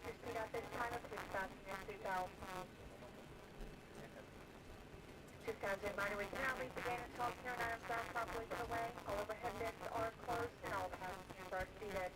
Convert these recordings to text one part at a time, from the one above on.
your speed out this time, or please fasten your seatbelt. Just as a reminder, we cannot leave the gate until all carrying items are properly put away, all overhead bins are closed, and all passengers are seated.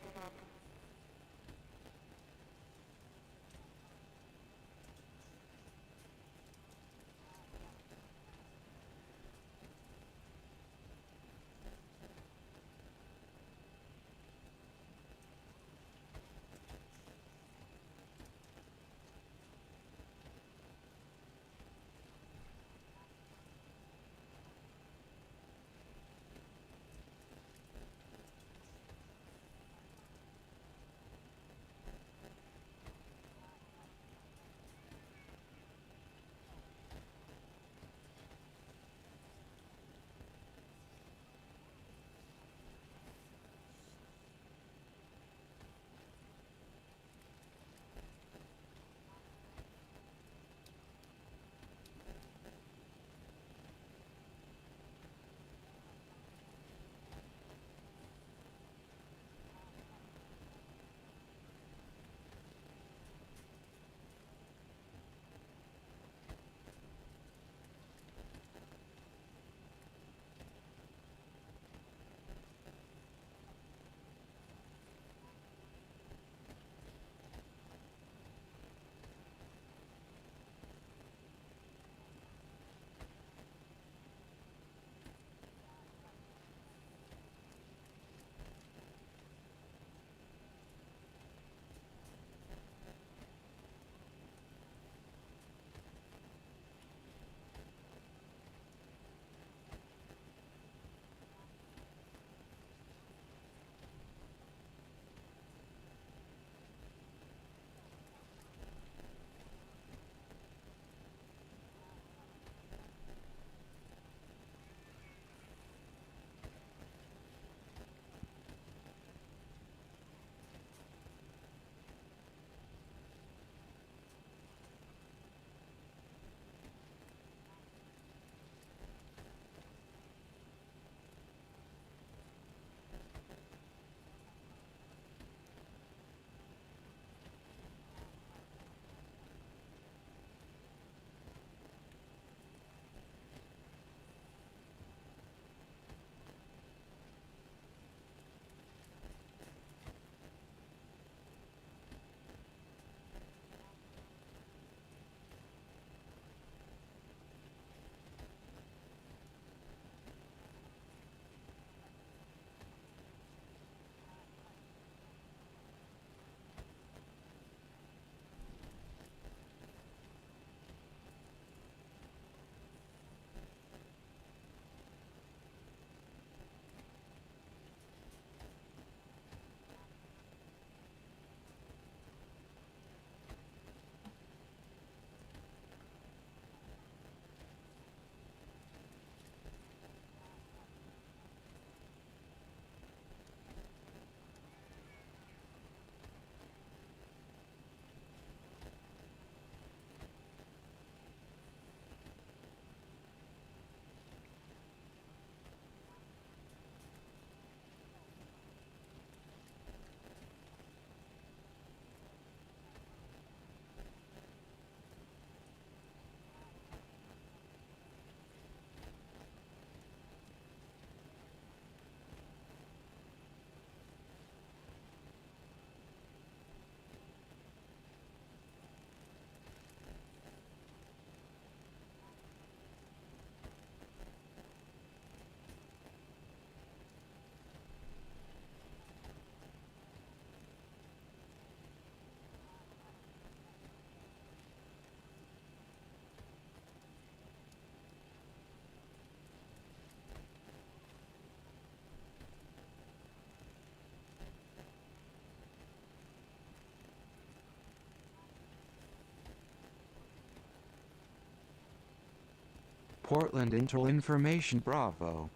Portland Intel Information Bravo.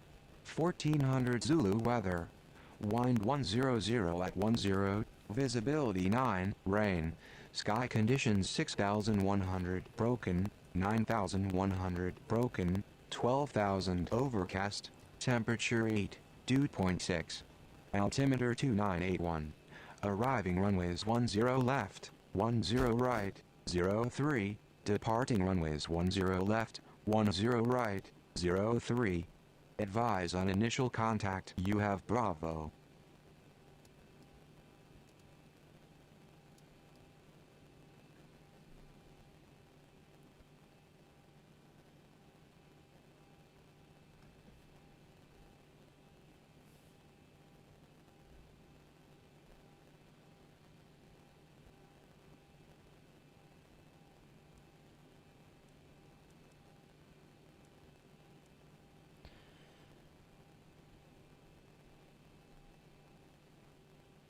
1400 Zulu weather. Wind 100 at 10. Visibility 9. Rain. Sky conditions 6100. Broken. 9100. Broken. 12,000. Overcast. Temperature 8. Dew point 6. Altimeter 2981. Arriving runways 10 left. 10 right, 03, departing runways 10 left, 10 right, 03. Advise on initial contact. You have Bravo.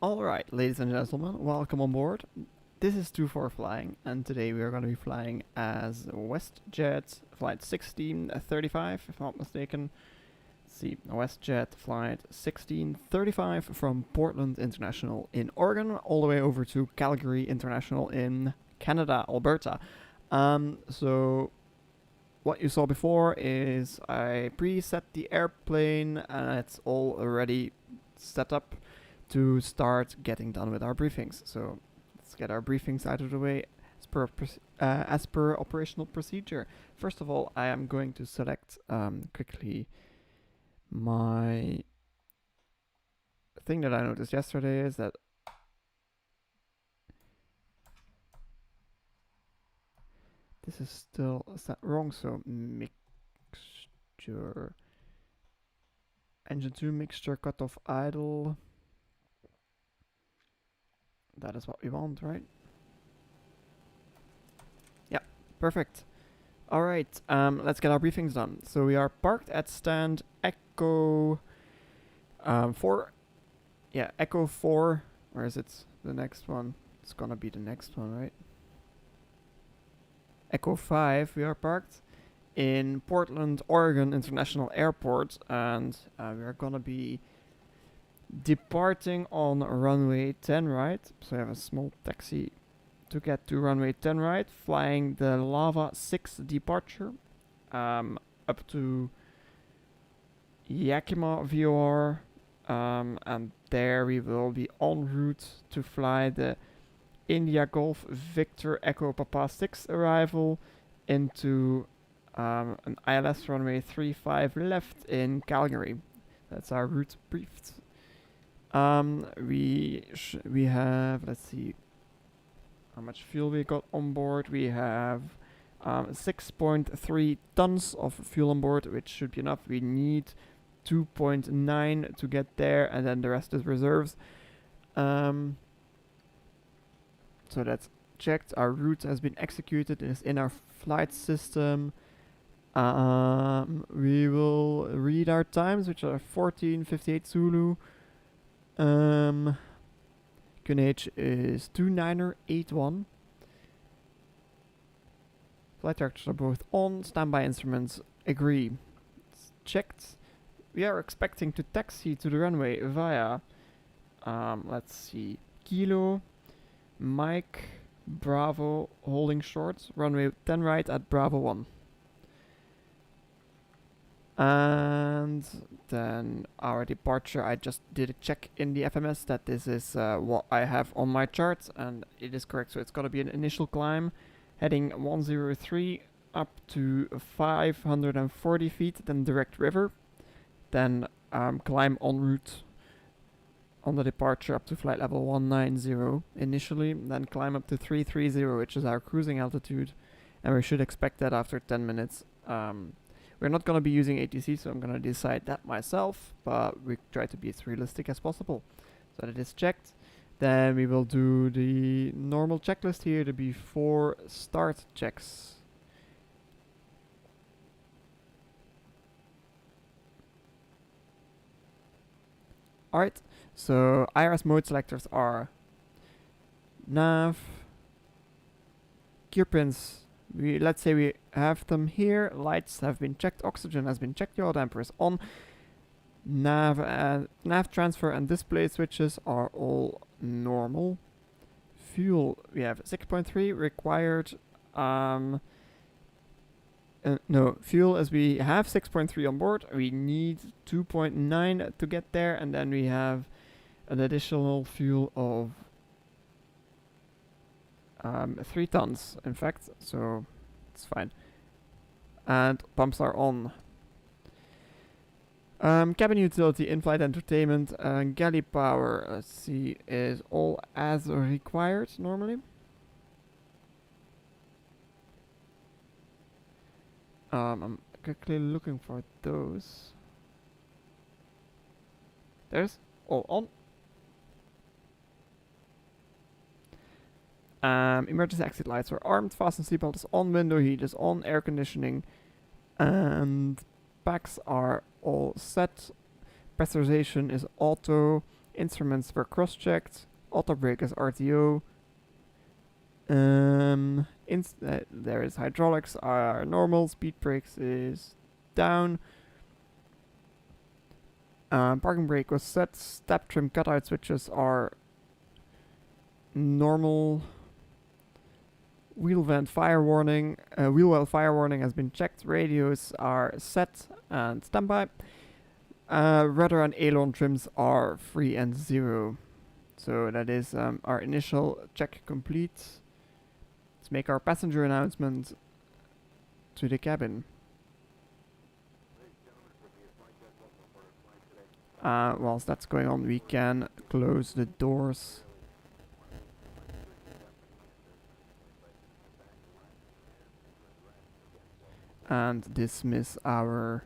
Alright, ladies and gentlemen, welcome on board. This is 24 Flying, and today we are going to be flying as WestJet Flight 1635, if I'm not mistaken. Let's see, WestJet Flight 1635 from Portland International in Oregon, all the way over to Calgary International in Canada, Alberta. So what you saw before is I preset the airplane, and it's all already set up to start getting done with our briefings. So let's get our briefings out of the way as per operational procedure. First of all, I am going to select quickly my thing that I noticed yesterday is that this is still set wrong. So mixture, engine 2 mixture, cutoff idle. That is what we want, right? Yeah, perfect. Alright, let's get our briefings done. So we are parked at stand Echo 4. Yeah, Echo 4. Where is it? The next one. It's gonna be the next one, right? Echo 5, we are parked in Portland, Oregon International Airport, and we are gonna be departing on runway 10 right. So I have a small taxi to get to runway 10 right, flying the Lava 6 departure up to Yakima VOR, and there we will be en route to fly the India Golf Victor Echo Papa 6 arrival into an ILS runway 35 left in Calgary. That's our route briefed. We have, let's see how much fuel we got on board. We have 6.3 tons of fuel on board, which should be enough. We need 2.9 to get there, and then the rest is reserves. So that's checked. Our route has been executed. It is in our flight system. We will read our times, which are 14:58 Zulu. QNH is 2981. Flight directors are both on. Standby instruments agree. It's checked. We are expecting to taxi to the runway via, let's see, Kilo, Mike, Bravo, holding short, runway 10 right at Bravo 1. And then our departure, I just did a check in the FMS that this is what I have on my chart, and it is correct. So it's going to be an initial climb heading 103 up to 540 feet, then direct river, then climb en route on the departure up to flight level 190 initially, then climb up to 330, which is our cruising altitude, and we should expect that after 10 minutes. We're not going to be using ATC, so I'm going to decide that myself, but we try to be as realistic as possible. So that is checked. Then we will do the normal checklist here, the before start checks. Alright, so IRS mode selectors are nav, gear pins. Let's say we have them here. Lights have been checked. Oxygen has been checked. Yaw damper is on. Nav transfer and display switches are all normal. Fuel, we have 6.3 required. No, fuel as we have 6.3 on board. We need 2.9 to get there, and then we have an additional fuel of 3 tons, in fact, so it's fine. And pumps are on. Cabin utility, in-flight entertainment, galley power, let's see, is all as required normally. I'm quickly looking for those. There's all on. Emergency exit lights are armed, fasten seatbelt is on, window heat is on, air conditioning, and packs are all set. Pressurization is auto, instruments were cross-checked, auto brake is RTO. There is hydraulics are normal, speed brakes is down. Parking brake was set, step trim cutout switches are normal. Wheel well fire warning has been checked. Radios are set and standby. Rudder and aileron trims are 3 and 0. So that is our initial check complete. Let's make our passenger announcement to the cabin. Whilst that's going on, we can close the doors. And dismiss our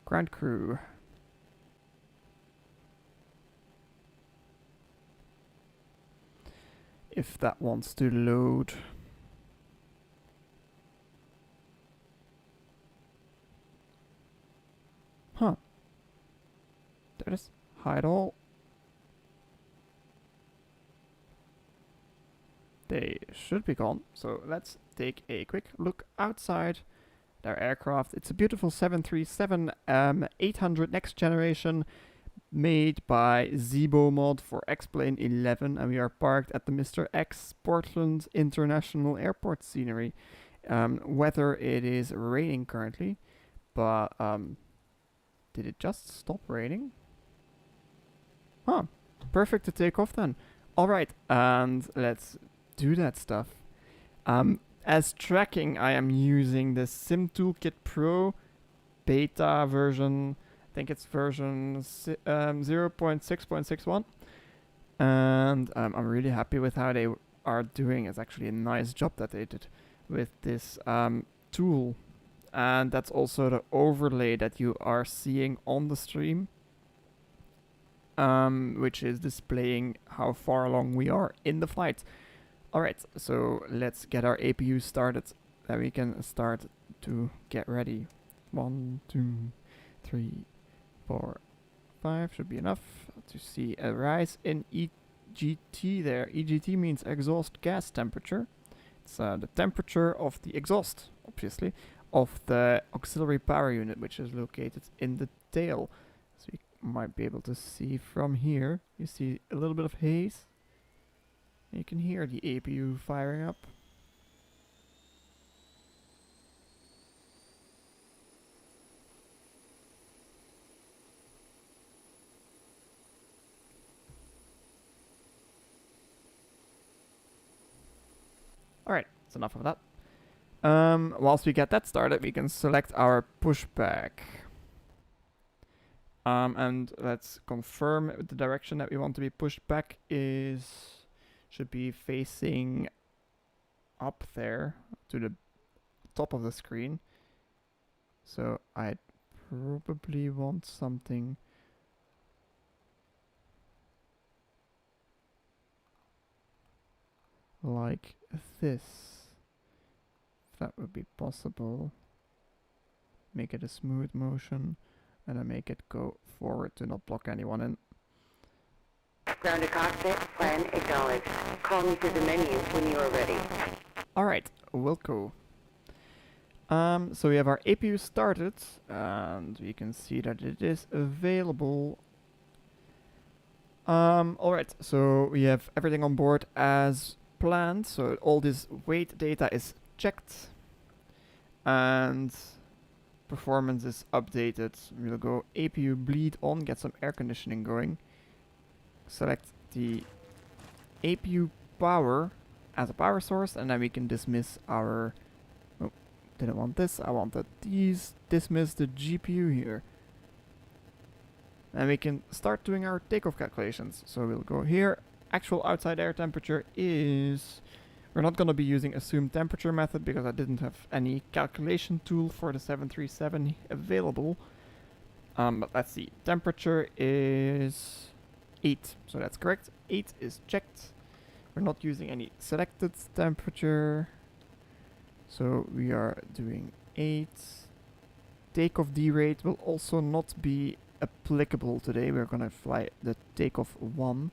ground crew. If that wants to load. Huh. There it is. Hide all. They should be gone. So let's take a quick look outside their aircraft. It's a beautiful 737 800 next generation, made by Zibo mod for X-Plane 11, and we are parked at the Mr. X Portland International Airport scenery. Weather, it is raining currently, but did it just stop raining? Huh, perfect to take off then. Alright, and let's do that stuff. As tracking, I am using the Sim Toolkit Pro beta version. I think it's version 0.6.61. And I'm really happy with how they are doing. It's actually a nice job that they did with this tool. And that's also the overlay that you are seeing on the stream, which is displaying how far along we are in the flight. Alright, so let's get our APU started, then we can start to get ready. 1, 2, 3, 4, 5 should be enough to see a rise in EGT there. EGT means exhaust gas temperature. It's the temperature of the exhaust, obviously, of the auxiliary power unit, which is located in the tail. So you might be able to see from here. You see a little bit of haze. You can hear the APU firing up. Alright, that's enough of that. Whilst we get that started, we can select our pushback. And let's confirm the direction that we want to be pushed back should be facing up there to the top of the screen. So I probably want something like this, if that would be possible. Make it a smooth motion and then make it go forward to not block anyone in. Grounded cockpit, plan acknowledged. Call me through the menu when you are ready. Alright, we'll go. So we have our APU started, and we can see that it is available. Alright, so we have everything on board as planned, so all this weight data is checked, and performance is updated. We'll go APU bleed on, get some air conditioning going. Select the APU power as a power source, and then we can dismiss our... Oh, didn't want this, I wanted these. Dismiss the GPU here. And we can start doing our takeoff calculations. So we'll go here. Actual outside air temperature is... We're not going to be using assumed temperature method because I didn't have any calculation tool for the 737 available. But let's see. Temperature is 8. So that's correct. 8 is checked. We're not using any selected temperature. So we are doing 8. Takeoff D rate will also not be applicable today. We're gonna fly the takeoff 1.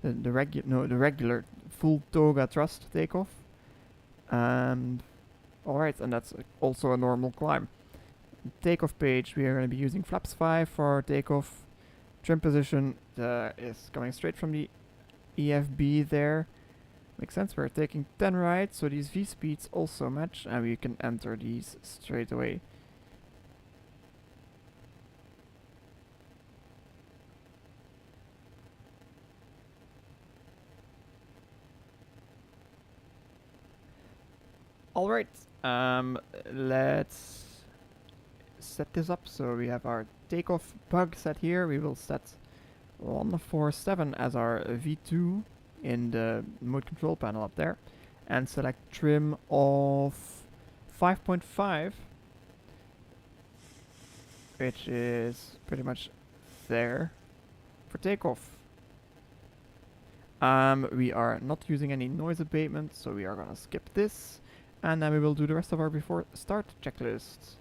The regular full toga thrust takeoff. And alright, and that's also a normal climb. Takeoff page, we are going to be using flaps 5 for takeoff. Trim position is coming straight from the EFB there. Makes sense, we're taking 10 right, so these V speeds also match, and we can enter these straight away. Alright, let's set this up. So we have our takeoff bug set here. We will set 147 as our V2 in the mode control panel up there. And select trim of 5.5, which is pretty much there for takeoff. We are not using any noise abatement, so we are gonna skip this. And then we will do the rest of our before start checklist.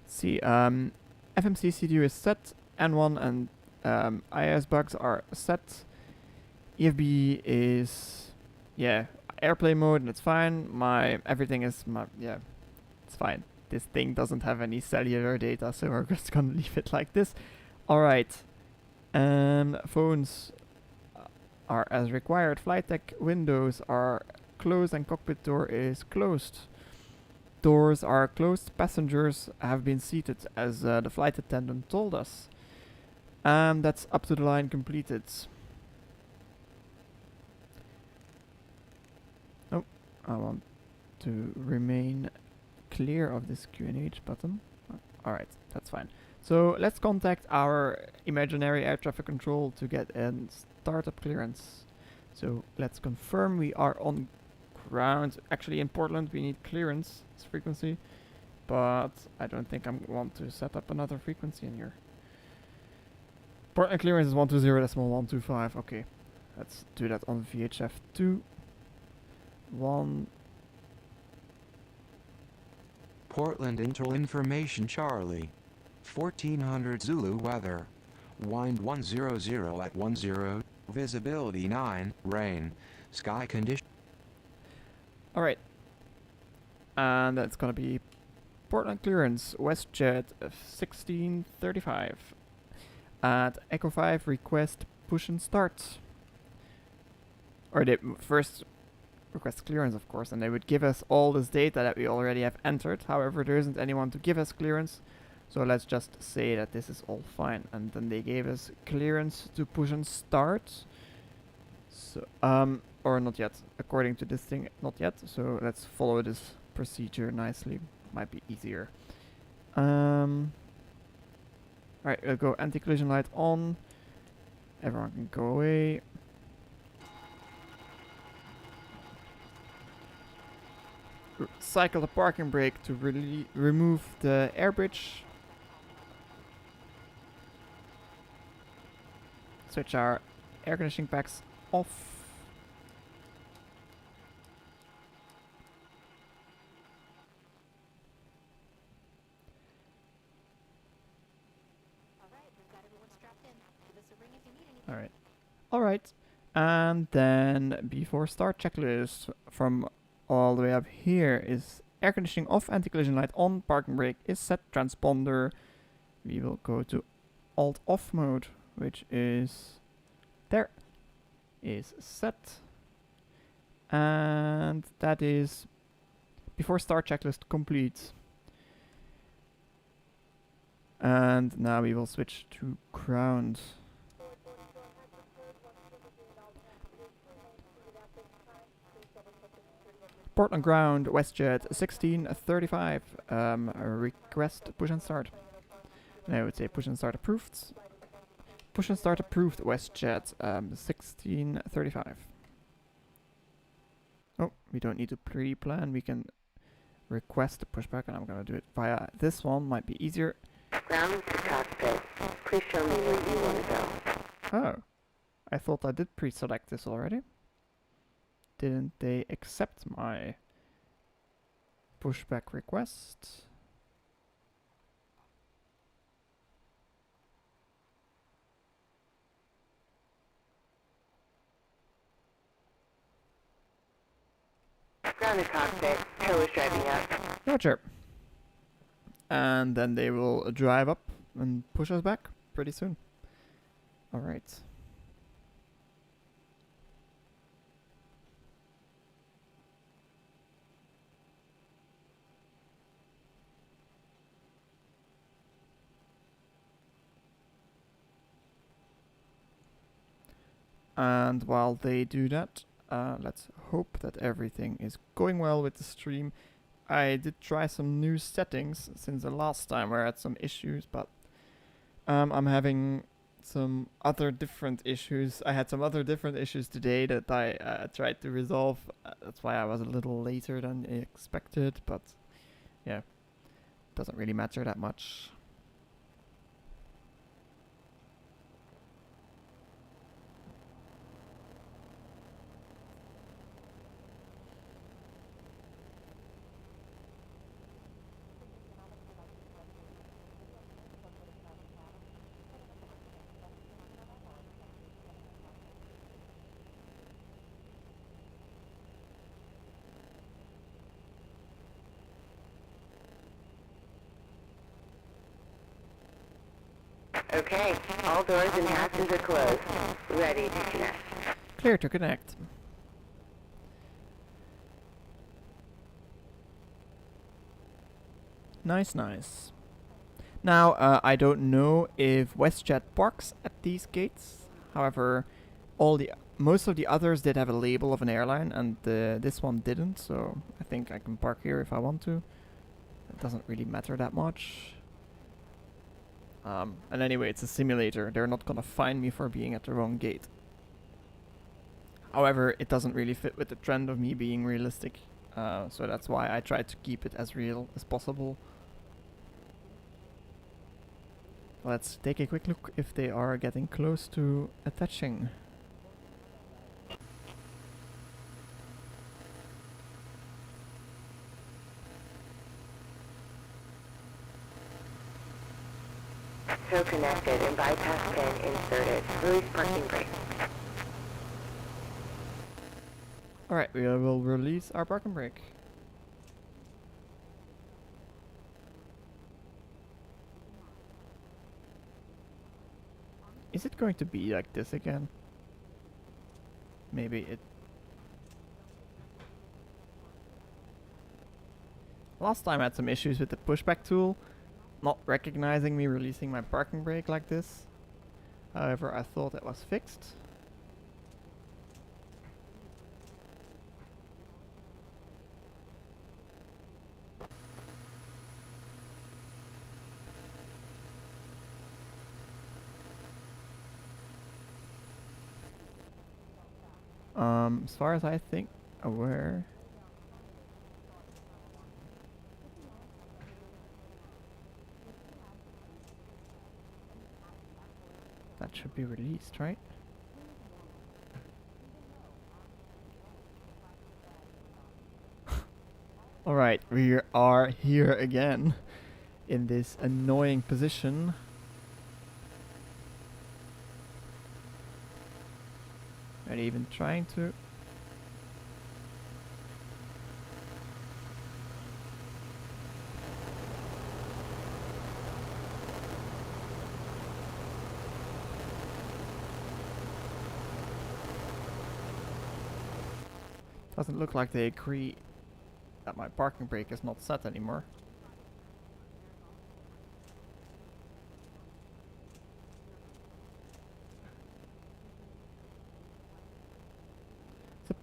See, FMC CDU is set, N1 and IIS bugs are set. EFB is, yeah, airplane mode, and it's fine. Everything is, yeah, it's fine. This thing doesn't have any cellular data, so we're just gonna leave it like this. Alright. Phones are as required. Flight deck windows are closed and cockpit door is closed. Doors are closed. Passengers have been seated as the flight attendant told us. That's up to the line completed. Oh, I want to remain clear of this QNH button. Alright, that's fine. So let's contact our imaginary air traffic control to get a startup clearance. So let's confirm we are on ground. Actually in Portland we need clearance frequency, but I don't think I want to set up another frequency in here. Portland clearance is 120.125. Okay, let's do that on VHF 2. 1. Portland Intel Information Charlie. 1400 Zulu weather. Wind 100 at 10. Visibility 9. Rain. Sky condition. Alright. And that's gonna be Portland clearance. WestJet 1635. At Echo 5 request push and start. Or they first request clearance, of course, and they would give us all this data that we already have entered. However, there isn't anyone to give us clearance. So let's just say that this is all fine. And then they gave us clearance to push and start. So, or not yet. According to this thing, not yet. So let's follow this procedure nicely. Might be easier. Alright, we'll go anti-collision light on. Everyone can go away. Cycle the parking brake to remove the air bridge. Switch our air conditioning packs off. Alright. Alright. And then before start checklist from all the way up here is air conditioning off, anti-collision light on, parking brake is set, transponder. We will go to alt off mode, which is there, is set. And that is before start checklist complete. And now we will switch to ground. Portland ground, WestJet 1635. Request push and start. And I would say push and start approved. Push and start approved, WestJet 1635. Oh, we don't need to pre-plan. We can request a pushback, and I'm gonna do it via this one. Might be easier. Ground to cockpit. Please show me where you want to go. Oh, I thought I did pre-select this already. Didn't they accept my pushback request? Ground to cockpit. Tow is driving up. Roger. And then they will drive up and push us back pretty soon. Alright. And while they do that, let's hope that everything is going well with the stream. I did try some new settings since the last time where I had some issues, but I'm having some other different issues. I had some other different issues today that I tried to resolve. That's why I was a little later than expected, but yeah, doesn't really matter that much. Okay, all doors and hatches are closed. Ready to connect. Clear to connect. Nice, nice. Now, I don't know if WestJet parks at these gates. However, most of the others did have a label of an airline, and this one didn't. So I think I can park here if I want to. It doesn't really matter that much. And anyway, it's a simulator. They're not gonna fine me for being at the wrong gate. However, it doesn't really fit with the trend of me being realistic. So that's why I try to keep it as real as possible. Let's take a quick look if they are getting close to attaching. Tow connected and bypass pin inserted. Release parking brake. Alright, we will release our parking brake. Is it going to be like this again? Maybe it... Last time I had some issues with the pushback tool, not recognizing me releasing my parking brake like this. However, I thought it was fixed. As far as I think, aware. That should be released, right? Alright, we are here again in this annoying position. Not even trying to. Doesn't look like they agree that my parking brake is not set anymore.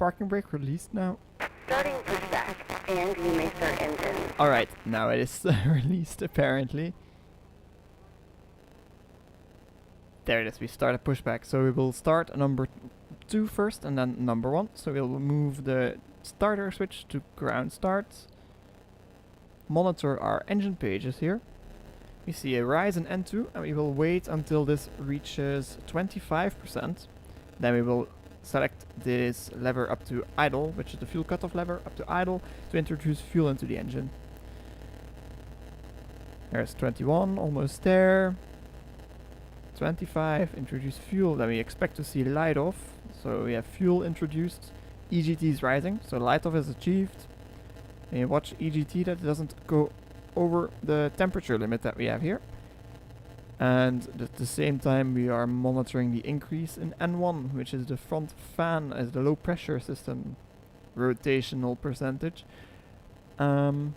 parking brake released now? Starting pushback, and you may start engines. Alright, now it is released apparently. There it is, we start a pushback. So we will start number 2 first and then number 1. So we'll move the starter switch to ground start. Monitor our engine pages here. We see a rise in N2 and we will wait until this reaches 25%. Then we will select this lever up to idle, which is the fuel cutoff lever, up to idle to introduce fuel into the engine. There's 21, almost there. 25, introduce fuel, then we expect to see light off. So we have fuel introduced, EGT is rising, so light off is achieved. And you watch EGT that it doesn't go over the temperature limit that we have here. And at the same time we are monitoring the increase in N1, which is the front fan, as the low pressure system rotational percentage. And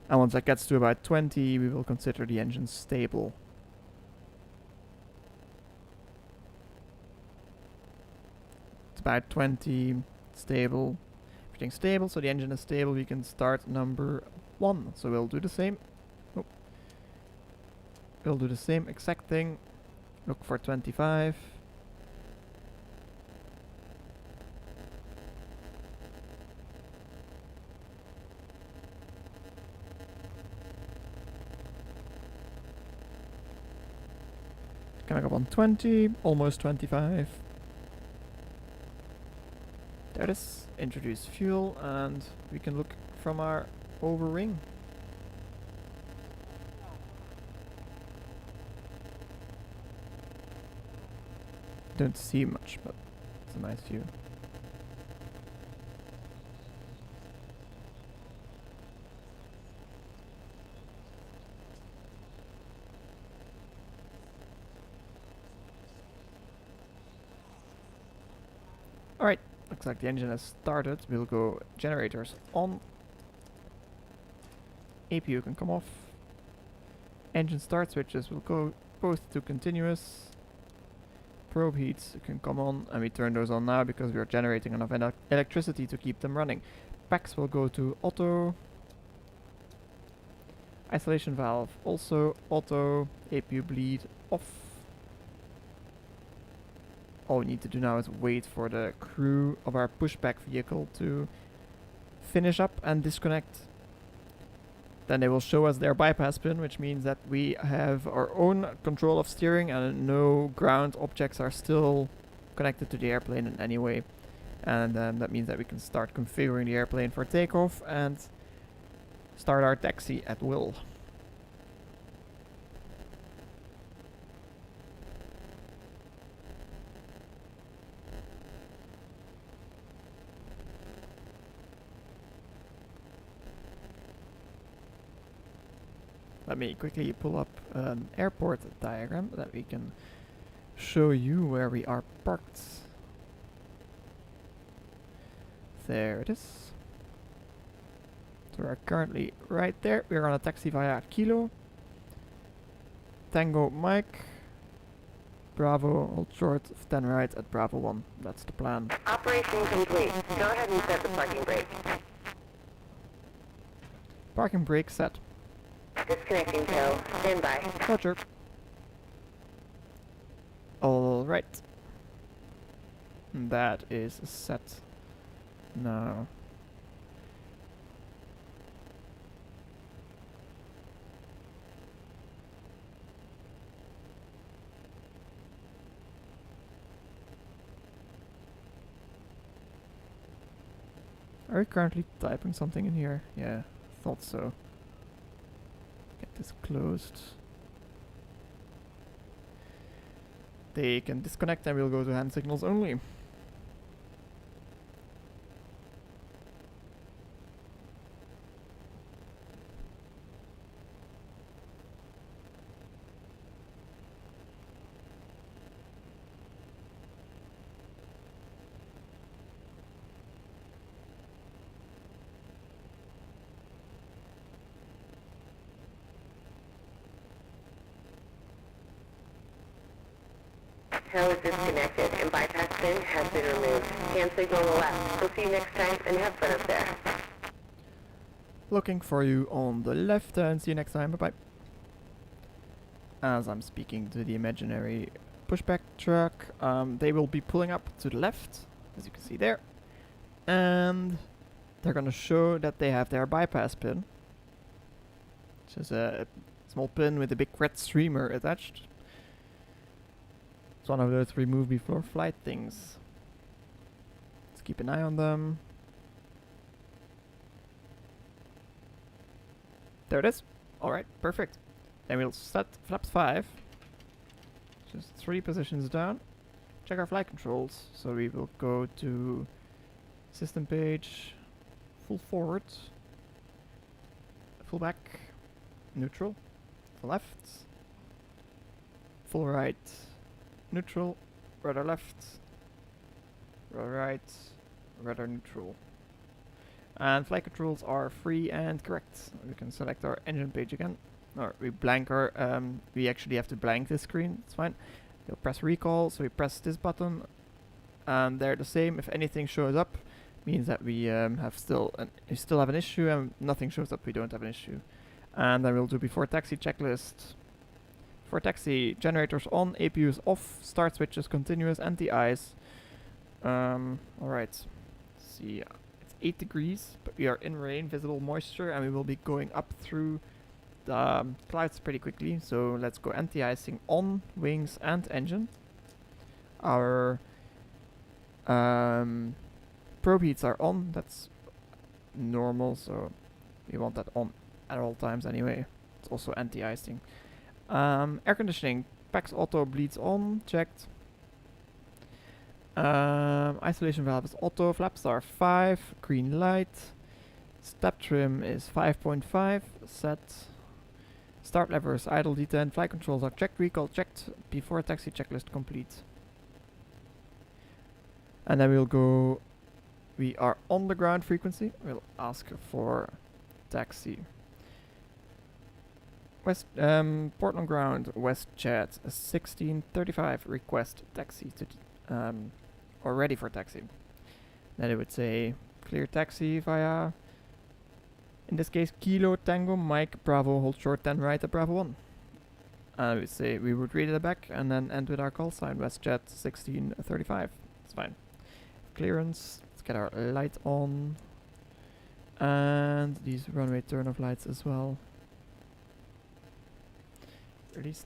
once that gets to about 20, we will consider the engine stable. It's about 20, stable, everything's stable, so the engine is stable. We can start number 1. So we'll do the same. Oh. We'll do the same exact thing. Look for 25. Coming up on 20, almost 25. There it is. Introduce fuel and we can look from our over ring. Don't see much, but it's a nice view. Alright, looks like the engine has started. We'll go generators on. APU can come off. Engine start switches will go both to continuous. Probe heats can come on, and we turn those on now because we are generating enough electricity to keep them running. Packs will go to auto. Isolation valve also auto. APU bleed off. All we need to do now is wait for the crew of our pushback vehicle to finish up and disconnect. Then they will show us their bypass pin, which means that we have our own control of steering and no ground objects are still connected to the airplane in any way. And that means that we can start configuring the airplane for takeoff and start our taxi at will. Let me quickly pull up an airport diagram that we can show you where we are parked. There it is. So we're currently right there. We're on a taxi via Kilo. Tango Mike. Bravo, hold short of 10 right at Bravo 1. That's the plan. Operation complete. Go ahead and set the parking brake. Parking brake set. Disconnecting tow. Stand by. Roger. Alright. That is set. Now. Are we currently typing something in here? Yeah, thought so. Get this closed. They can disconnect and we'll go to hand signals only. Tow is disconnected and bypass fin has been removed. Hand signal on the left. We'll see you next time and have fun up there. Looking for you on the left and see you next time. Bye-bye. As I'm speaking to the imaginary pushback truck, they will be pulling up to the left, as you can see there. And they're gonna show that they have their bypass pin, which is a small pin with a big red streamer attached. It's one of those remove before flight things. Let's keep an eye on them. There it is. Alright, perfect. Then we'll set flaps 5. Just 3 positions down. Check our flight controls. So we will go to system page, full forward, full back, neutral, full left, full right, neutral, rudder left, rudder right, rudder neutral. And flight controls are free and correct. We can select our engine page again. Or we blank our, we actually have to blank this screen, it's fine. We'll press recall, so we press this button. And they're the same. If anything shows up, means that we we still have an issue, and nothing shows up, we don't have an issue. And then we'll do before taxi checklist. For taxi, generators on, APUs off, start switches continuous, anti-ice. Alright. See, it's 8 degrees, but we are in rain, visible moisture, and we will be going up through the clouds pretty quickly. So let's go anti-icing on, wings and engine. Our probe heats are on, that's normal, so we want that on at all times anyway. It's also anti-icing. Air conditioning, PAX auto bleeds on, checked. Isolation valve is auto, flaps are 5, green light. Step trim is 5.5, set. Start levers, idle D10, flight controls are checked, recall checked, before taxi checklist complete. And then we'll go, we are on the ground frequency, we'll ask for taxi. West, port on ground, West Chat, 1635, request taxi to, or ready for taxi. Then it would say, clear taxi via, in this case, Kilo Tango Mike Bravo, hold short 10 right at Bravo 1. And we say, we would read it back and then end with our call sign, West Jet 1635. It's fine. Clearance, let's get our light on. And these runway turn-off lights as well. Release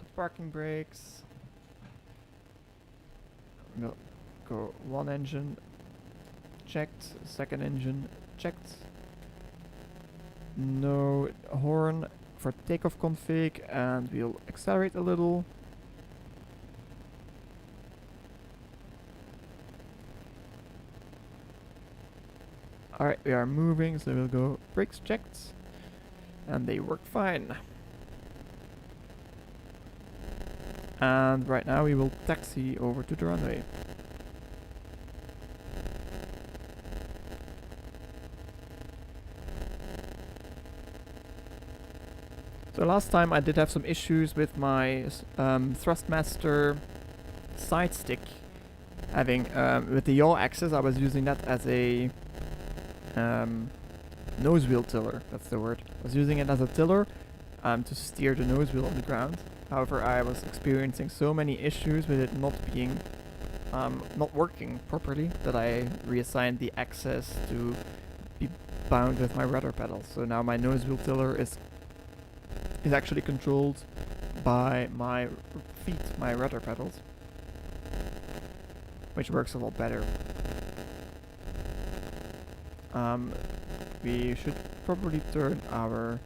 the parking brakes. We'll go one engine checked, second engine checked. No horn for takeoff config, and we'll accelerate a little. Alright, we are moving, so we'll go brakes checked, and they work fine. And right now we will taxi over to the runway. So last time I did have some issues with my Thrustmaster side stick. Having, with the yaw axis, I was using that as a nose wheel tiller, that's the word. I was using it as a tiller to steer the nose wheel on the ground. However, I was experiencing so many issues with it not being, not working properly that I reassigned the axis to be bound with my rudder pedal. So now my nose wheel tiller is actually controlled by my feet, my rudder pedals, which works a lot better. We should probably turn our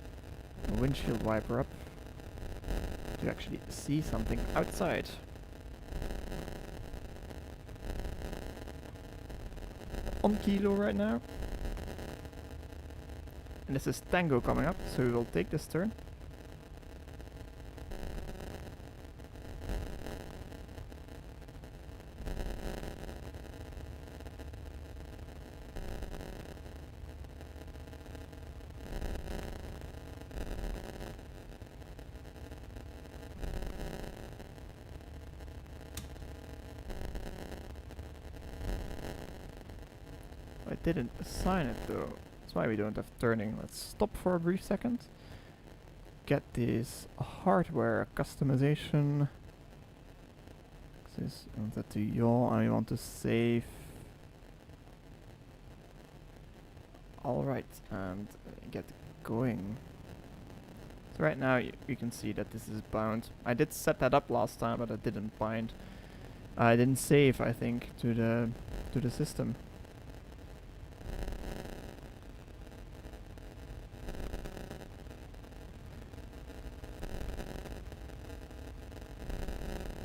windshield wiper up to actually see something outside. On Kilo right now. And this is Tango coming up, so we will take this turn. I didn't assign it though. That's why we don't have turning. Let's stop for a brief second. Get this hardware customization. This, I want that to yaw, and we want to save. Alright, and get going. So right now you can see that this is bound. I did set that up last time, but I didn't bind. I didn't save, I think, to the system.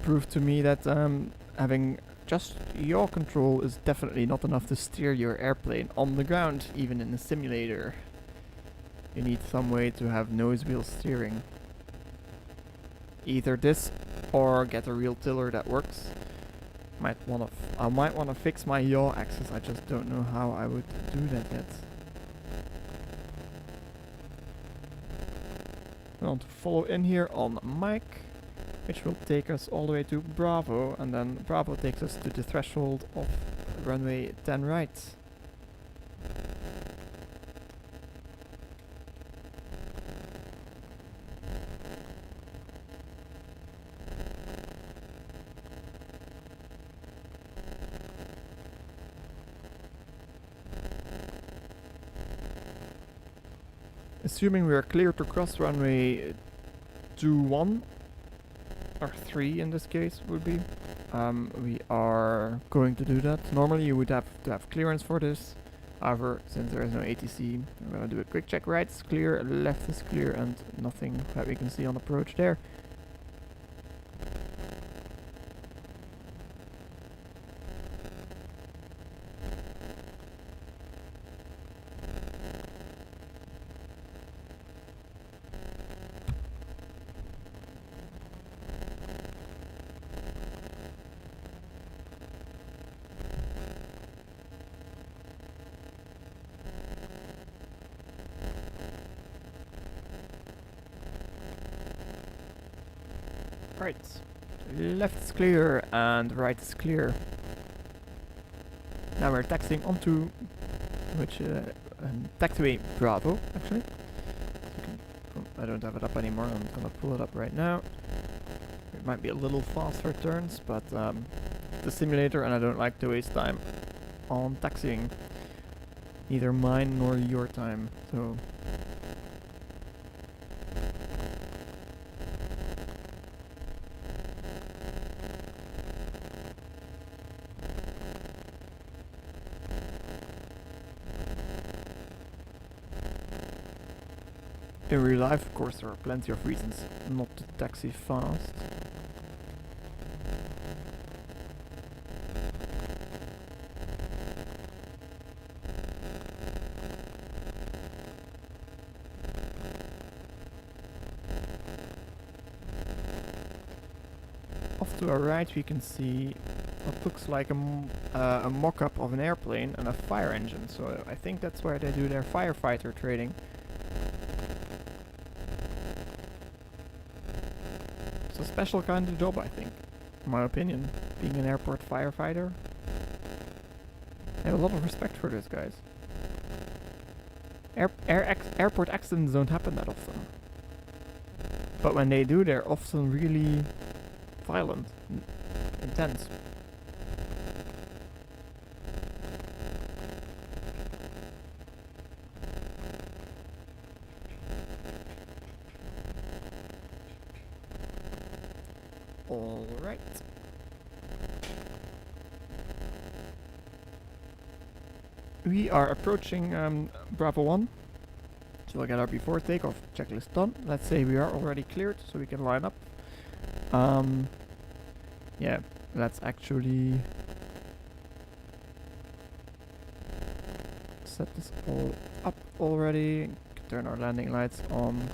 Proved to me that having just yaw control is definitely not enough to steer your airplane on the ground, even in a simulator. You need some way to have nose wheel steering. Either this or get a real tiller that works. I might wanna fix my yaw axis. I just don't know how I would do that yet. I want to follow in here on Mike, which will take us all the way to Bravo, and then Bravo takes us to the threshold of runway 10 right. Assuming we are clear to cross runway 21, or 3 in this case would be, we are going to do that. Normally you would have to have clearance for this. However, since there is no ATC, we're going to do a quick check. Right is clear, left is clear, and nothing that we can see on approach there. Right, left is clear and right is clear. Now we're taxiing onto taxiway Bravo, actually. I don't have it up anymore, I'm gonna pull it up right now. It might be a little faster turns, but the simulator, and I don't like to waste time on taxiing. Neither mine nor your time, so... In real life, of course, there are plenty of reasons not to taxi fast. Off to our right we can see what looks like a mock-up of an airplane and a fire engine, so I think that's where they do their firefighter training. A special kind of job, I think, in my opinion, being an airport firefighter. I have a lot of respect for those guys. Airport accidents don't happen that often, but when they do, they're often really violent, intense. Alright. We are approaching Bravo 1. So we'll get our before takeoff checklist done. Let's say we are already cleared, so we can line up. Yeah, let's actually set this all up already. Turn our landing lights on.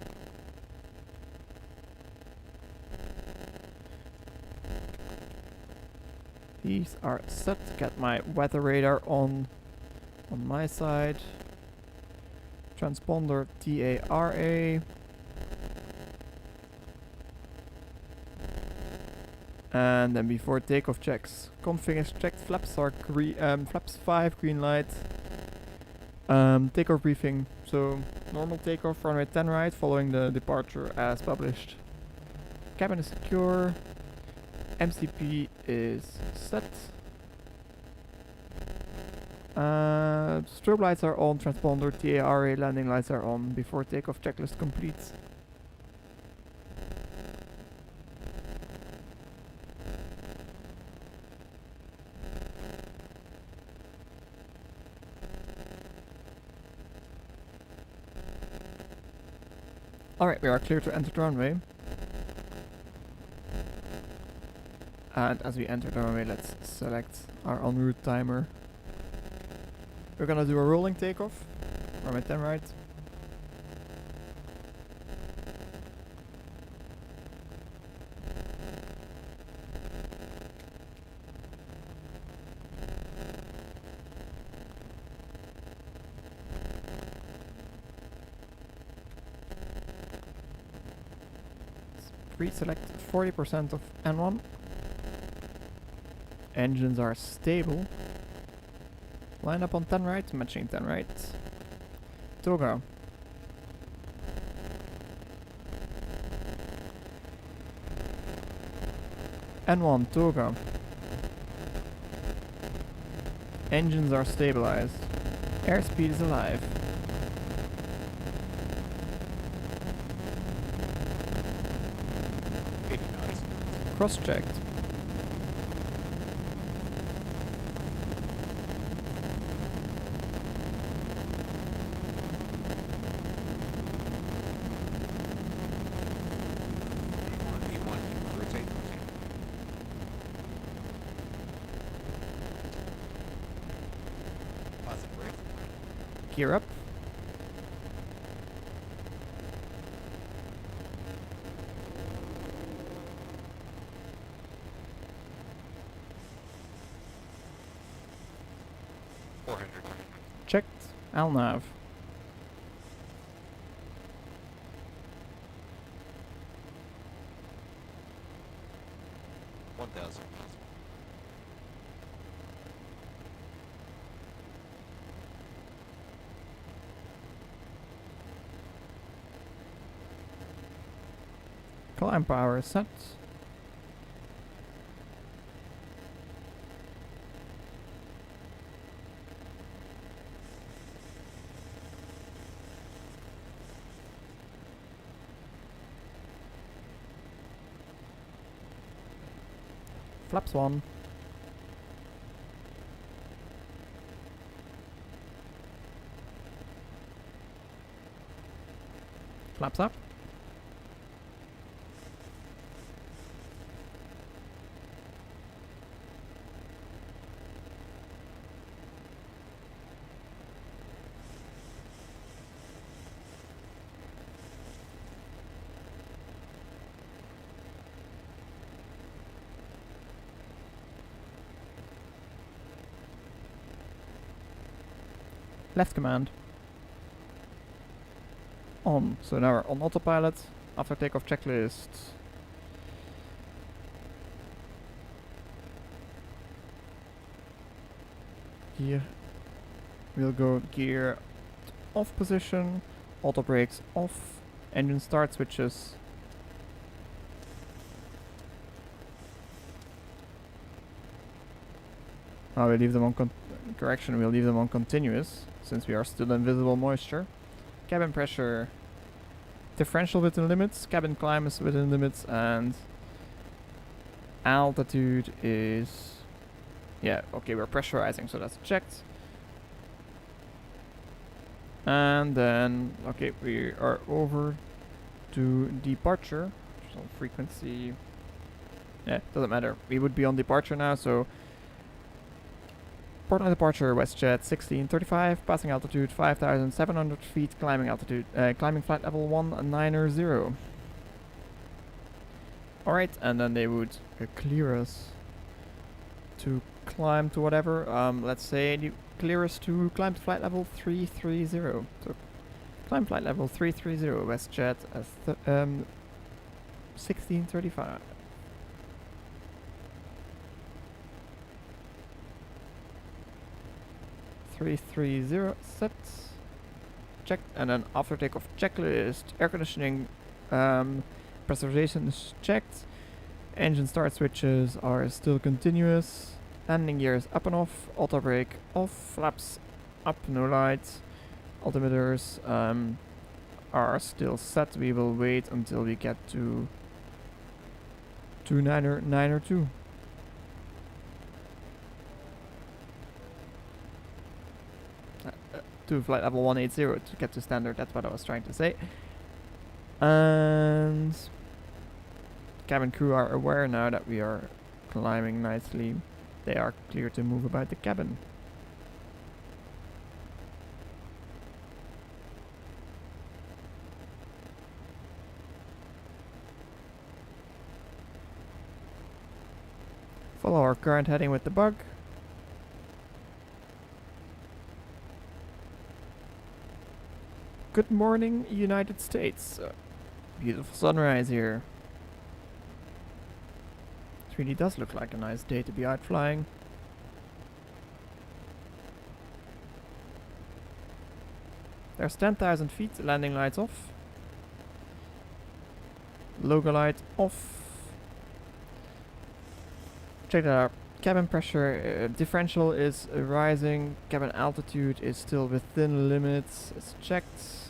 These are set. Get my weather radar on my side. Transponder TARA. And then before takeoff checks, config is checked. Flaps are flaps 5 green light. Takeoff briefing. So normal takeoff, runway 10 right, following the departure as published. Cabin is secure. MCP is set. Strobe lights are on, transponder, TARA landing lights are on before takeoff checklist complete. Alright, we are clear to enter the runway. And as we enter the runway, let's select our en route timer. We're gonna do a rolling takeoff. Runway 10 right. Pre-select 40% of N1. Engines are stable. Line up on 10 right, matching 10 right. Toga. N1, Toga. Engines are stabilized. Airspeed is alive. Cross-checked. Gear up. Checked. LNAV. Climb power set. Flaps 1. Flaps up. Left command. On. So now we're on autopilot. After takeoff checklist. Gear. We'll go gear off position. Auto brakes off. Engine start switches. Now we leave them on correction, we'll leave them on continuous, since we are still in visible moisture. Cabin pressure, differential within limits, cabin climb is within limits, and altitude is... yeah, okay, we're pressurizing, so that's checked. And then, okay, we are over to departure, so frequency... yeah, doesn't matter. We would be on departure now, so... port on departure, WestJet 1635, passing altitude 5,700 feet, climbing altitude, climbing flight level 190. Alright, and then they would clear us to climb to whatever, let's say they clear us to climb to flight level 330. So, climb flight level 330, WestJet 1635. 330 set. Checked. And then after takeoff checklist, air conditioning pressurization is checked. Engine start switches are still continuous. Landing gears up and off. Auto brake off. Flaps up, no lights. Altimeters are still set. We will wait until we get to 902. To flight level 180 to get to standard, that's what I was trying to say. And cabin crew are aware now that we are climbing nicely. They are clear to move about the cabin. Follow our current heading with the bug. Good morning, United States. Beautiful sunrise here. It really does look like a nice day to be out flying. There's 10,000 feet, landing lights off. Logo light off. Check that out. Cabin pressure differential is rising. Cabin altitude is still within limits. It's checked.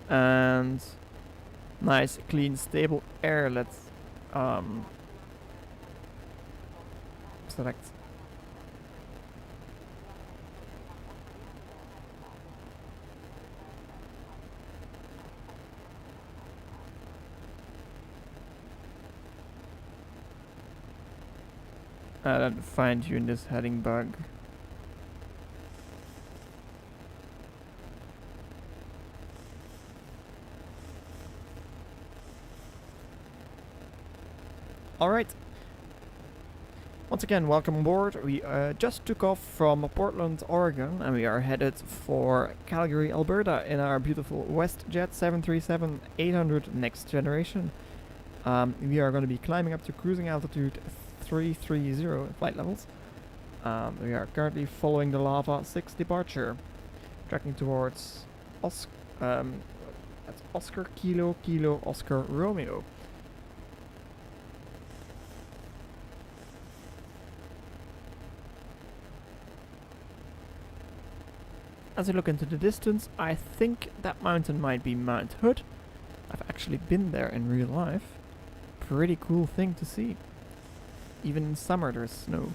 And nice, clean, stable air. Let's select. Fine tune this heading bug. Alright. Once again, welcome aboard. We just took off from Portland, Oregon, and we are headed for Calgary, Alberta in our beautiful WestJet 737-800 next generation. We are going to be climbing up to cruising altitude 330 flight levels. We are currently following the Lava 6 departure, tracking towards that's Oscar Kilo Kilo Oscar Romeo. As I look into the distance, I think that mountain might be Mount Hood. I've actually been there in real life. Pretty cool thing to see. Even in summer there's snow.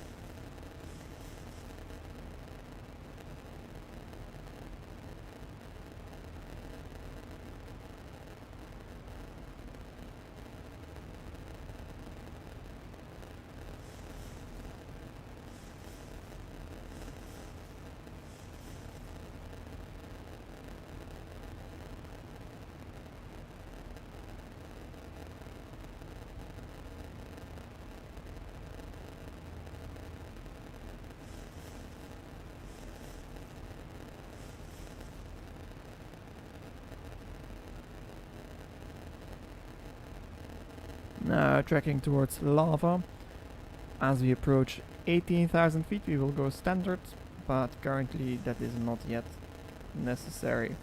Now tracking towards lava. As we approach 18,000 feet we will go standard, but currently that is not yet necessary.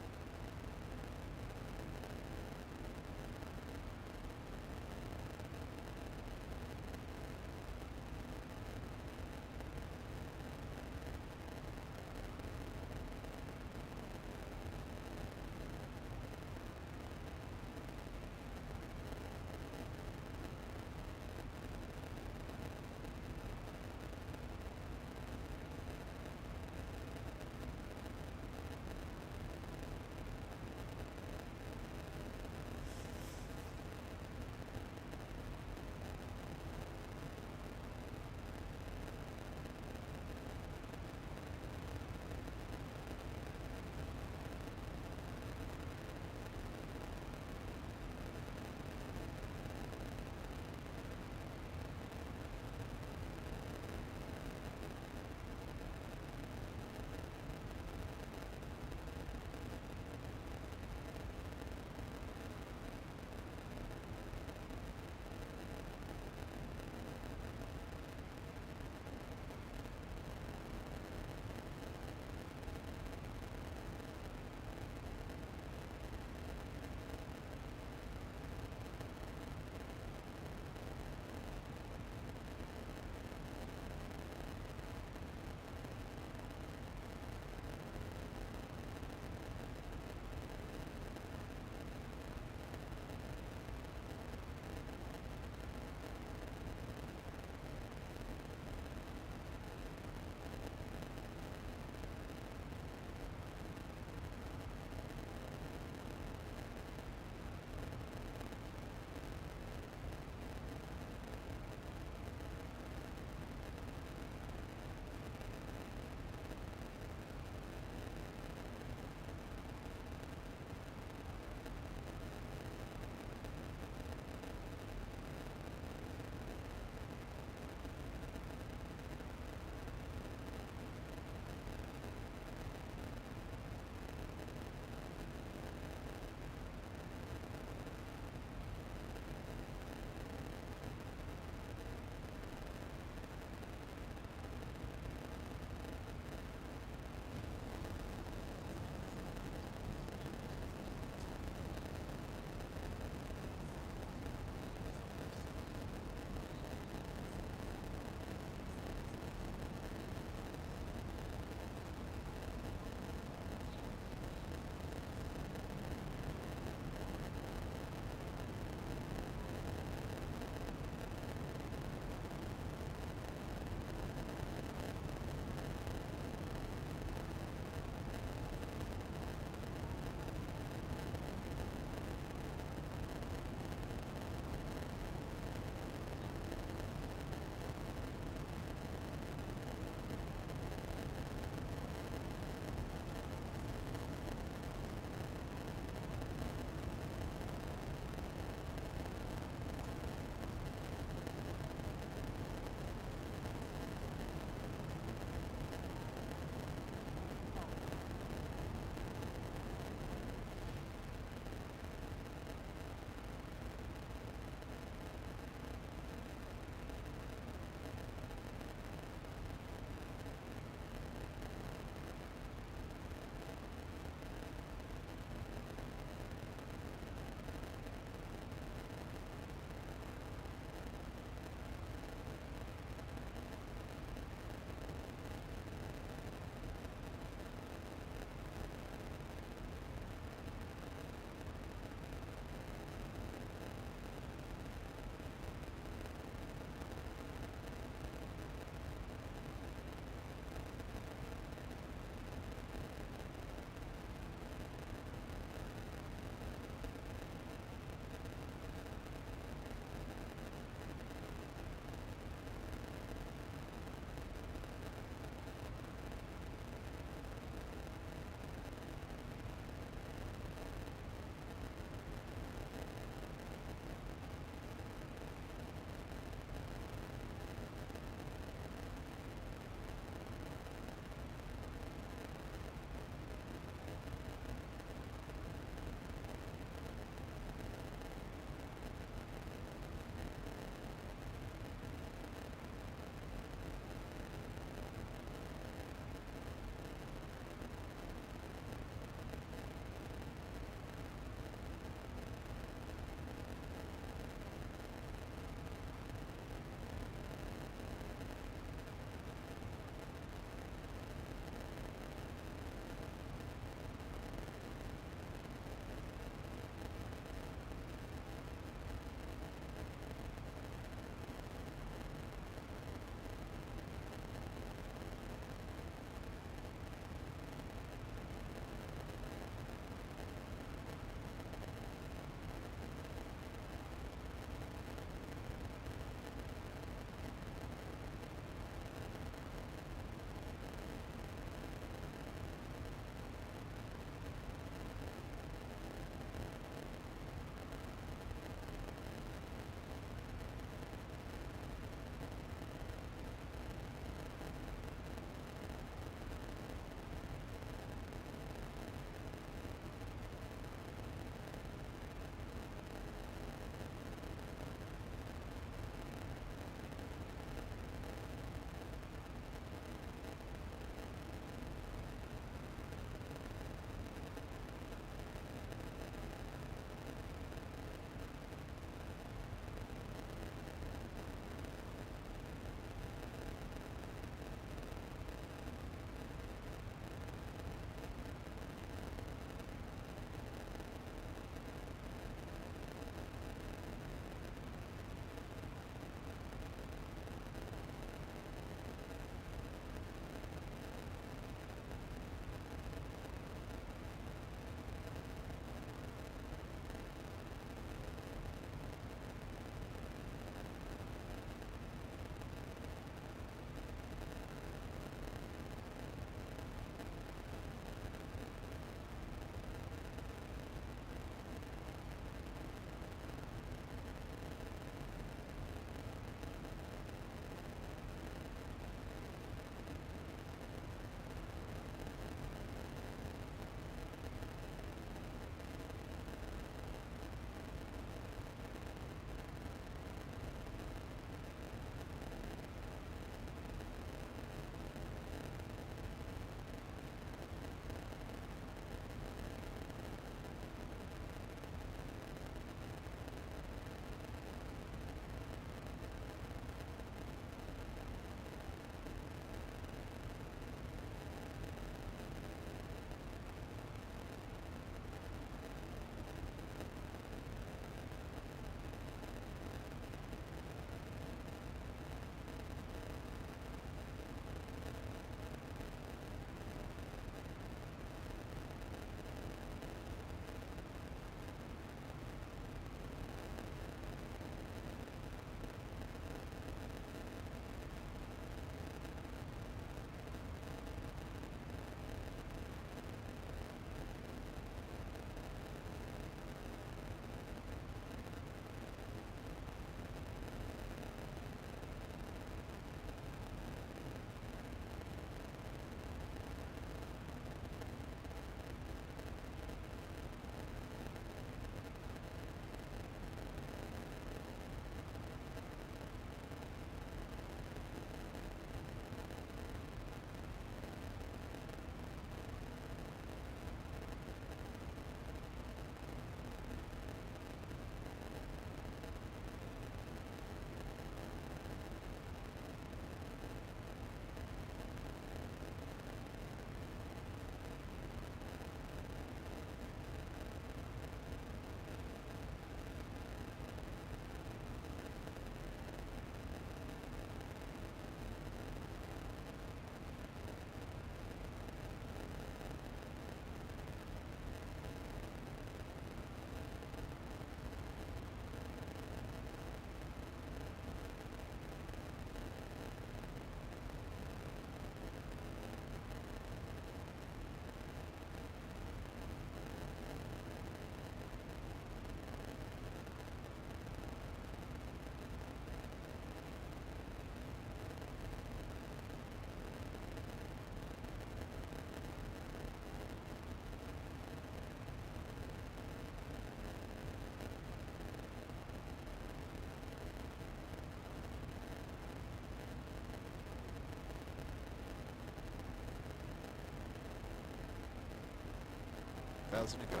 1,000 to go.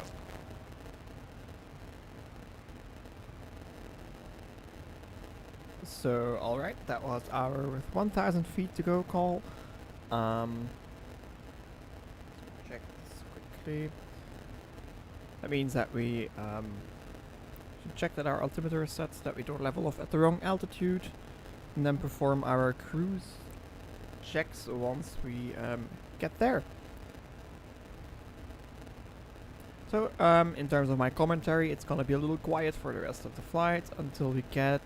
So, alright, that was our with 1,000 feet to go call. Check this quickly. That means that we should check that our altimeter is set so that we don't level off at the wrong altitude, and then perform our cruise checks once we get there. So, in terms of my commentary, it's gonna be a little quiet for the rest of the flight until we get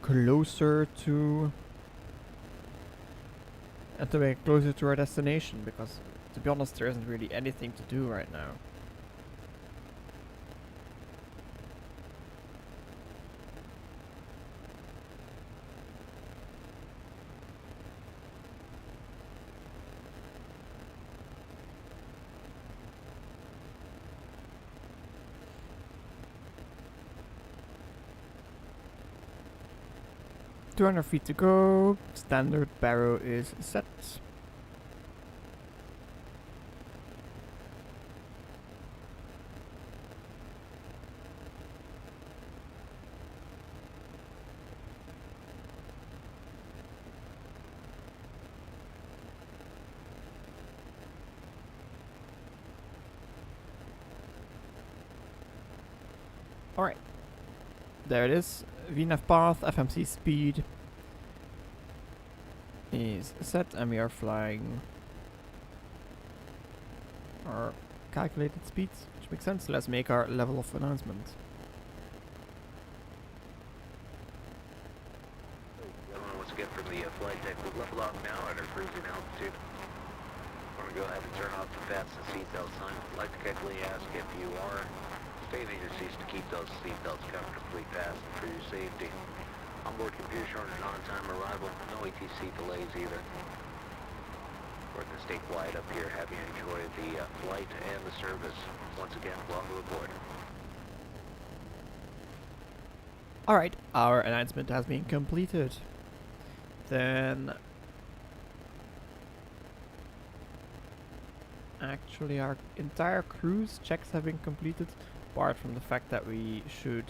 closer to our destination, because to be honest there isn't really anything to do right now. $200 feet to go. Standard barrow is set. Alright. There it is. VNAV path, FMC speed is set, and we are flying our calculated speeds, which makes sense. Let's make our level of announcement. Once again from the flight deck, we'll level off now at our cruising altitude. We're going to go ahead and turn off the fasten seatbelt sign. I'd like to kindly ask if you are staying in your seats to keep those seatbelts comfortably fastened for your safety. Onboard computer showing an on-time arrival, no ATC delays either. We're going to stay quiet up here, have you enjoy the flight and the service. Once again, welcome aboard. Alright, our announcement has been completed. Then actually our entire cruise checks have been completed, apart from the fact that we should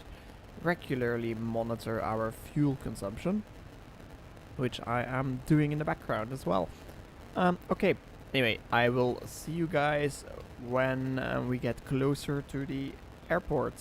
regularly monitor our fuel consumption, which I am doing in the background as well. Okay, anyway, I will see you guys when we get closer to the airport.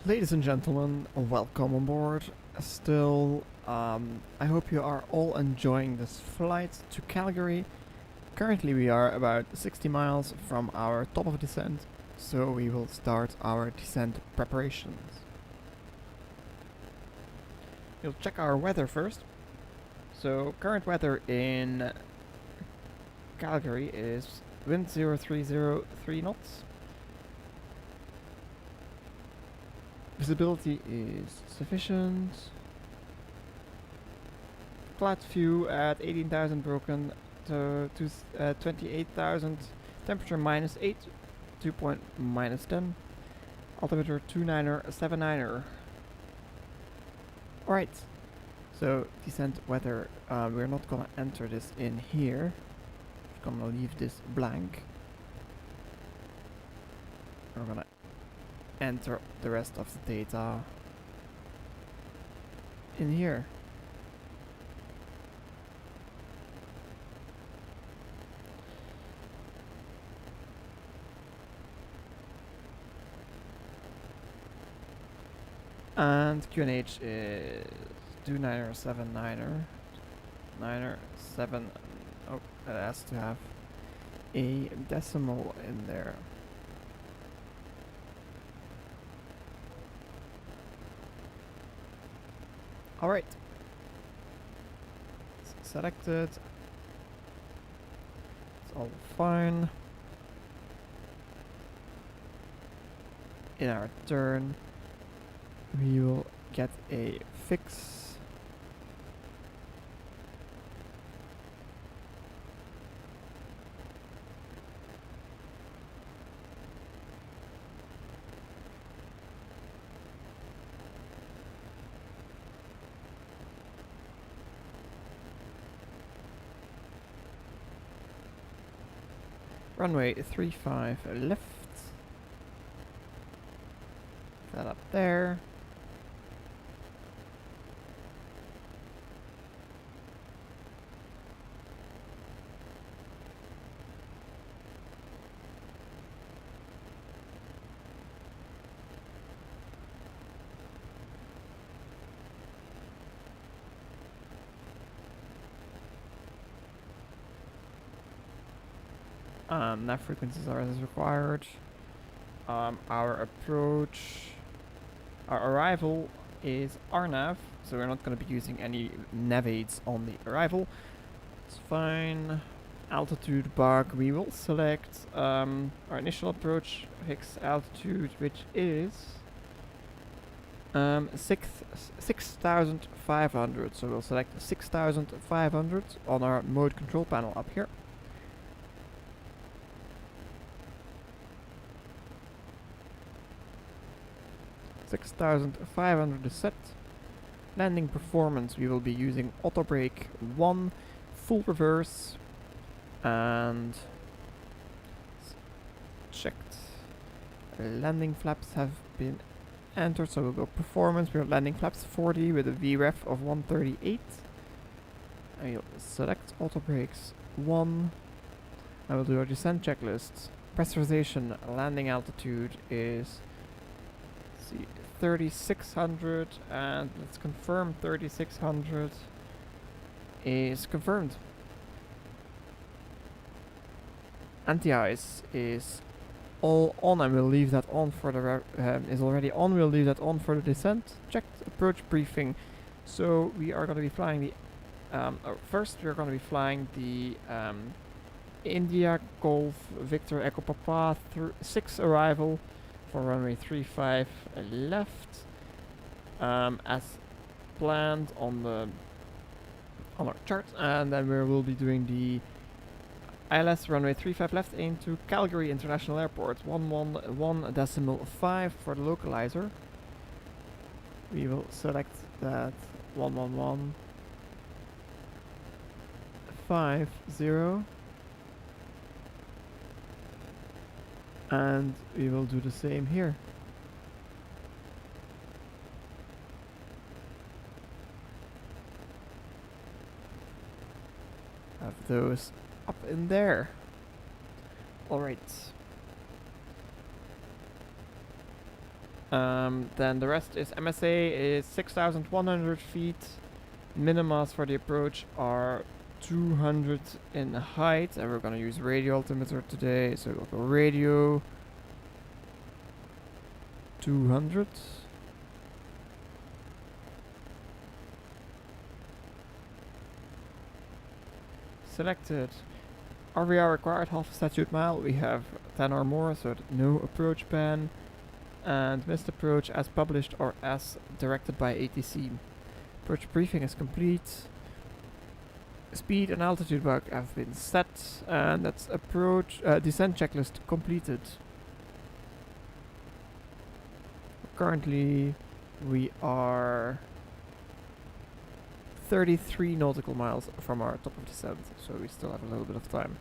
Ladies and gentlemen, welcome on board. Still, I hope you are all enjoying this flight to Calgary. Currently we are about 60 miles from our top of descent, so we will start our descent preparations. We'll check our weather first. So current weather in Calgary is wind 0303 knots. Visibility is sufficient. Cloud view at 18,000 broken to 28,000. Temperature -8. Dew point -10. Altimeter 29er 79er. Alright. So descent weather. We're not gonna enter this in here. Just gonna leave this blank. We're gonna enter the rest of the data in here. And QNH is 29er 79er 9er 7. Oh, it has to have a decimal in there. Alright. Selected. It's all fine. In our turn, we will get a fix. Runway 35 left. That up there. Nav frequencies are as required. Our approach, our arrival is RNAV, so we're not going to be using any nav aids on the arrival. It's fine. Altitude bug, we will select our initial approach fix altitude, which is 6,500. So we'll select 6,500 on our mode control panel up here. $6,500 is set. Landing performance, we will be using auto brake 1, full reverse, and checked. Landing flaps have been entered, so we'll go performance. We have landing flaps 40 with a VREF of 138. And we'll select auto brakes 1. I will do our descent checklist. Pressurization landing altitude is 3,600, and let's confirm 3,600 is confirmed. Anti-ice is all on, and we'll leave that on for the is already on. We'll leave that on for the descent. Checked approach briefing. So we are going to be flying the first we're going to be flying the India Golf Victor Echo Papa 6 arrival for runway 35 left, as planned on our chart, and then we will be doing the ILS runway 35 left aim to Calgary International Airport 111.5 for the localizer. We will select that 111.50. And we will do the same here. Have those up in there. Alright. Then the rest is MSA is 6,100 feet. Minimas for the approach are 200 in height, and we're gonna use radio altimeter today, so we'll go radio 200. Selected. RVR required half a statute mile. We have 10 or more, so no approach ban. And missed approach as published or as directed by ATC. Approach briefing is complete. Speed and altitude bug have been set, and that's approach descent checklist completed. Currently, we are 33 nautical miles from our top of descent, so we still have a little bit of time.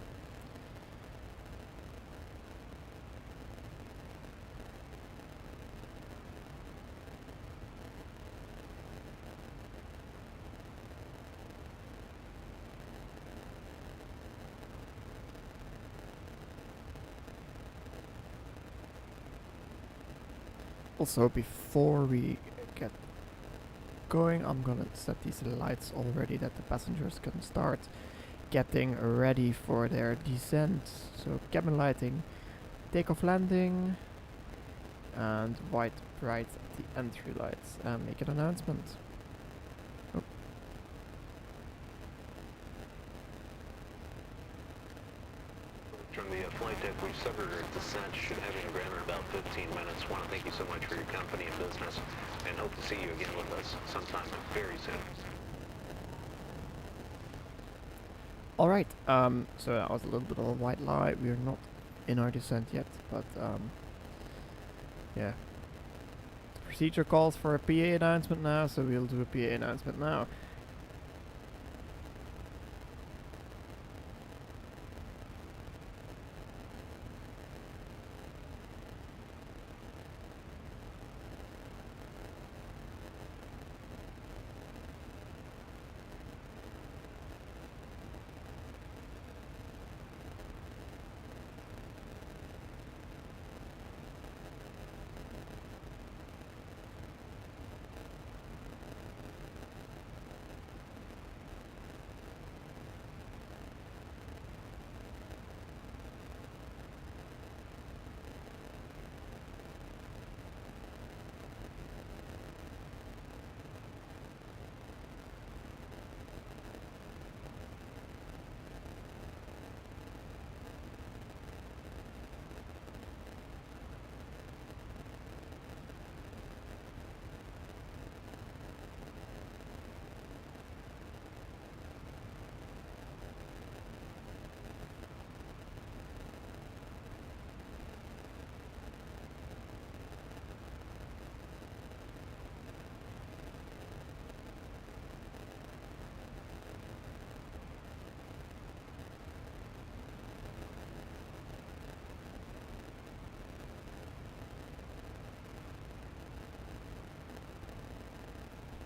Also, before we get going, I'm gonna set these lights already that the passengers can start getting ready for their descent. So cabin lighting, takeoff landing, and white bright the entry lights, and make an announcement. Oh. From the flight deck, we suffered a descent, should have been grounded in about 15 minutes. Want to thank you so much for your company and business, and hope to see you again with us sometime very soon. Alright, so that was a little bit of a white lie. We are not in our descent yet, but yeah. The procedure calls for a PA announcement now, so we'll do a PA announcement now.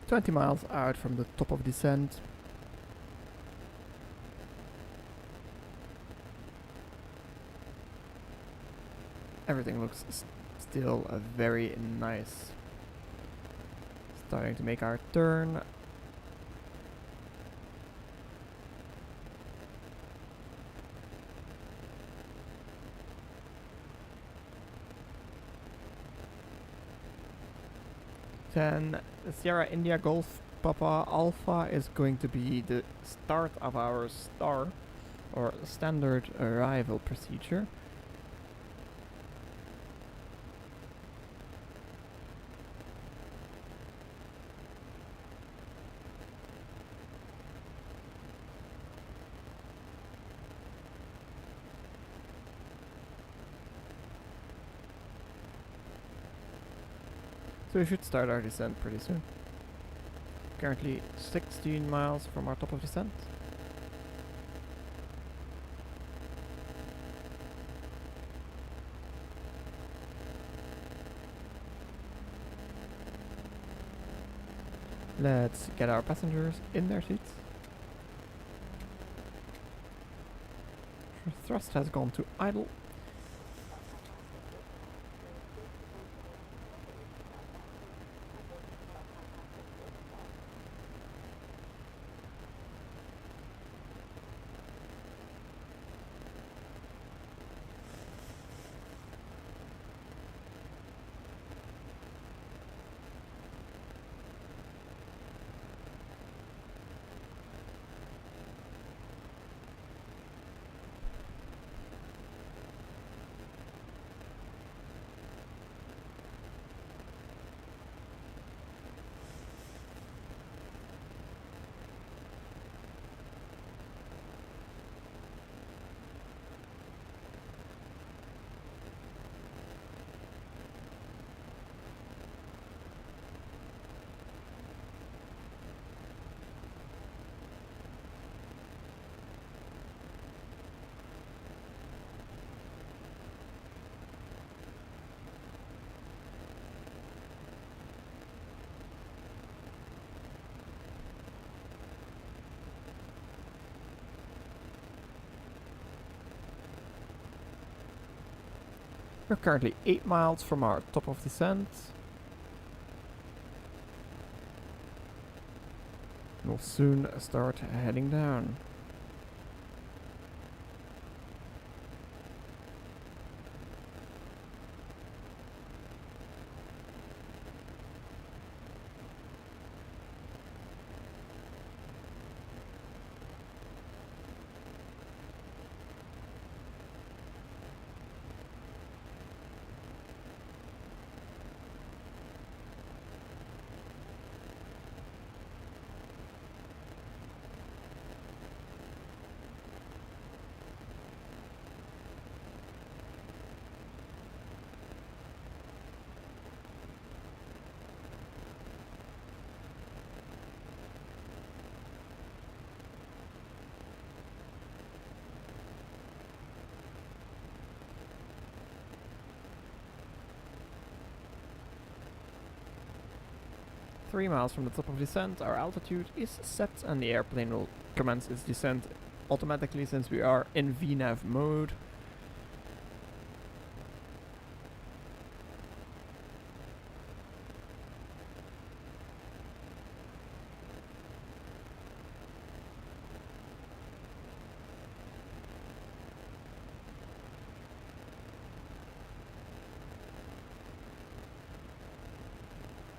"20 miles out from the top of descent. Everything looks still very nice. Starting to make our turn. Then Sierra India Golf Papa Alpha is going to be the start of our STAR, or standard arrival procedure. So we should start our descent pretty soon. Currently 16 miles from our top of descent. Let's get our passengers in their seats. Thrust has gone to idle. We're currently 8 miles from our top of descent. We'll soon start heading down. Three miles from the top of descent, our altitude is set and the airplane will commence its descent automatically since we are in VNAV mode.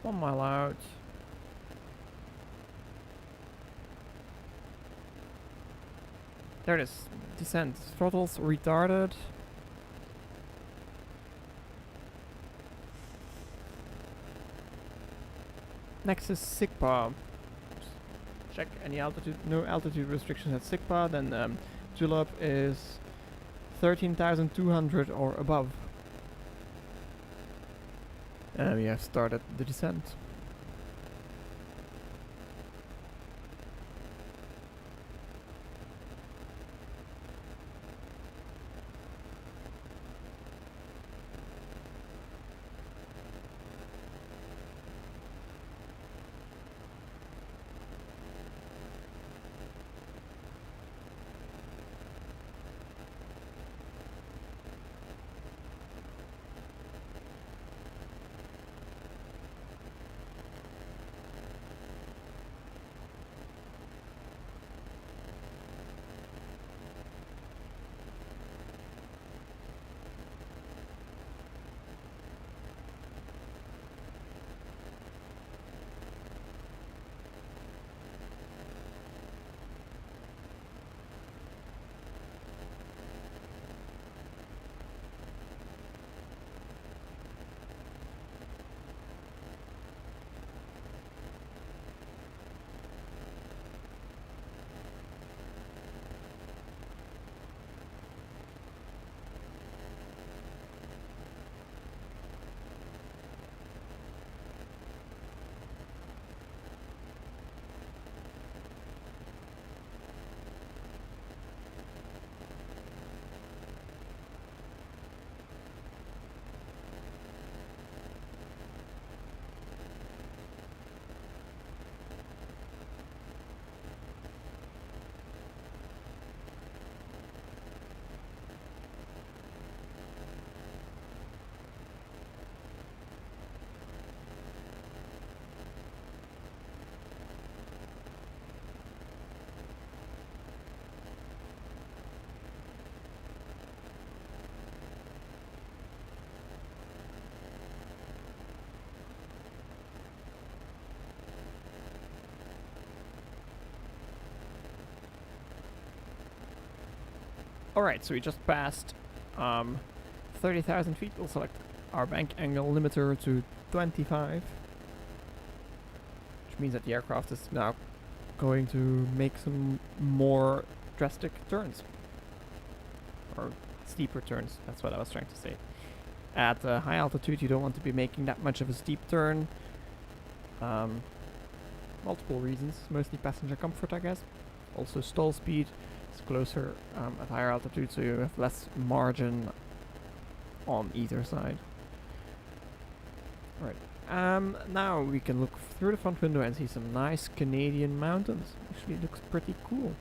One mile out. There it is. Descent. Throttles retarded. Next is SIGPA. Check any altitude. No altitude restrictions at SIGPA. Then Julep is 13,200 or above. And we have started the descent. Alright, so we just passed 30,000 feet. We'll select our bank angle limiter to 25. Which means that the aircraft is now going to make some more drastic turns. Or steeper turns, that's what I was trying to say. At high altitude you don't want to be making that much of a steep turn. Multiple reasons, mostly passenger comfort I guess. Also stall speed. It's closer at higher altitude, so you have less margin on either side. Alright, now we can look through the front window and see some nice Canadian mountains. Actually looks pretty cool.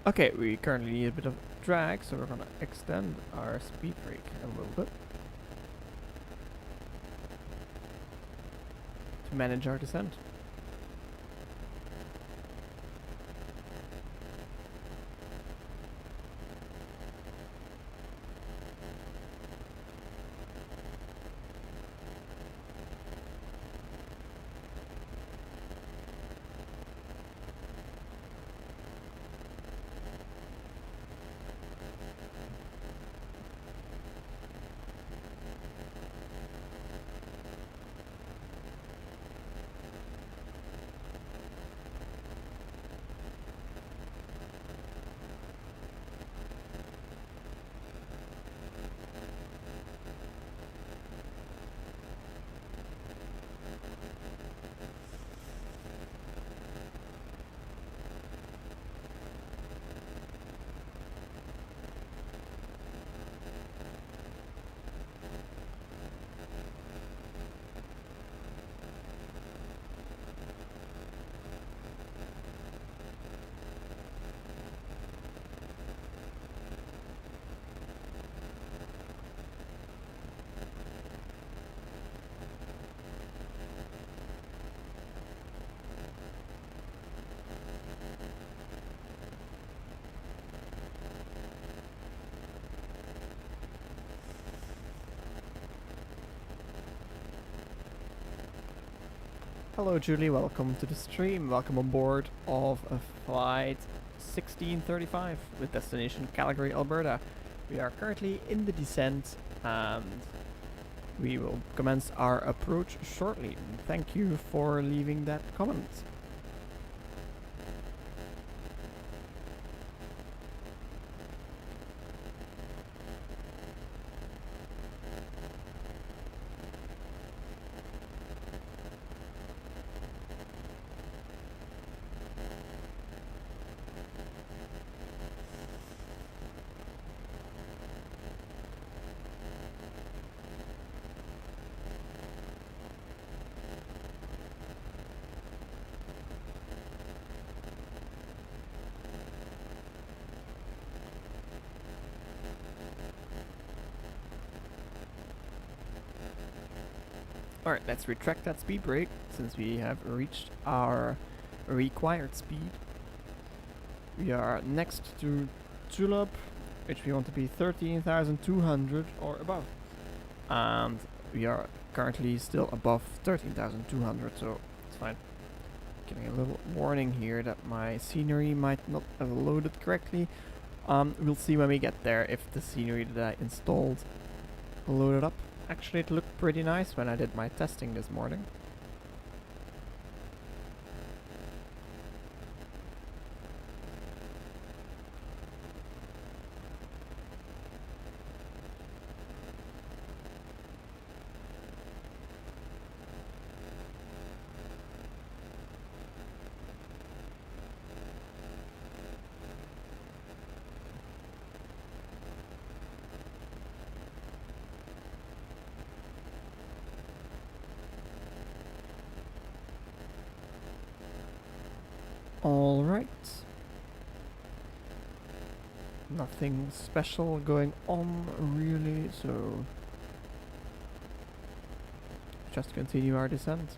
Okay, we currently need a bit of drag, so we're gonna extend our speed brake a little bit to manage our descent. Hello Julie, welcome to the stream. Welcome on board of a flight 1635 with destination Calgary, Alberta. We are currently in the descent and we will commence our approach shortly. Thank you for leaving that comment. Alright, let's retract that speed brake since we have reached our required speed. We are next to Tulip, which we want to be 13,200 or above. And we are currently still above 13,200, so it's fine. Getting a little warning here that my scenery might not have loaded correctly. We'll see when we get there if the scenery that I installed loaded up. Actually, it looked pretty nice when I did my testing this morning. Alright. Nothing special going on really, so just continue our descent.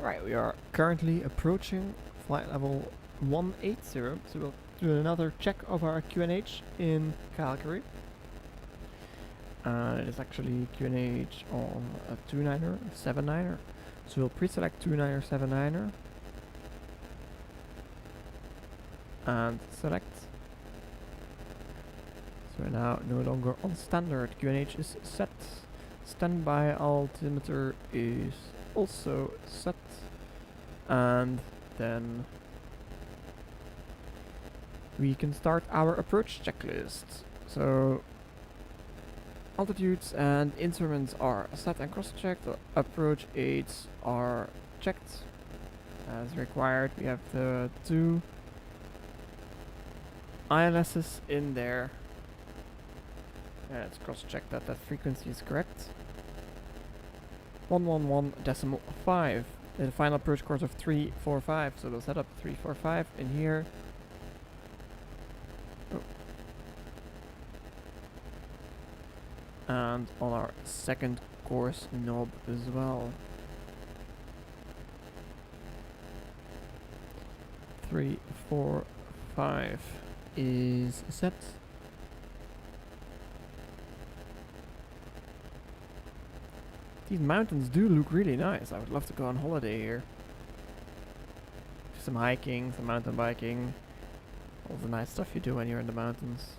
Alright, we are currently approaching flight level 180, so we'll do another check of our QNH in Calgary. It is actually QNH on a 29er, 79er. So we'll pre-select 29er, 79er. And select. So we're now no longer on standard. QNH is set. Standby altimeter is also set. And then we can start our approach checklist. So altitudes and instruments are set and cross-checked. The approach aids are checked as required. We have the 2 ILSs in there. Let's cross-check that that frequency is correct. 111.5. The final approach course of 345. So we'll set up 345 in here. Oh. And on our second course knob as well. 345 is set. These mountains do look really nice. I would love to go on holiday here. Some hiking, some mountain biking. All the nice stuff you do when you're in the mountains.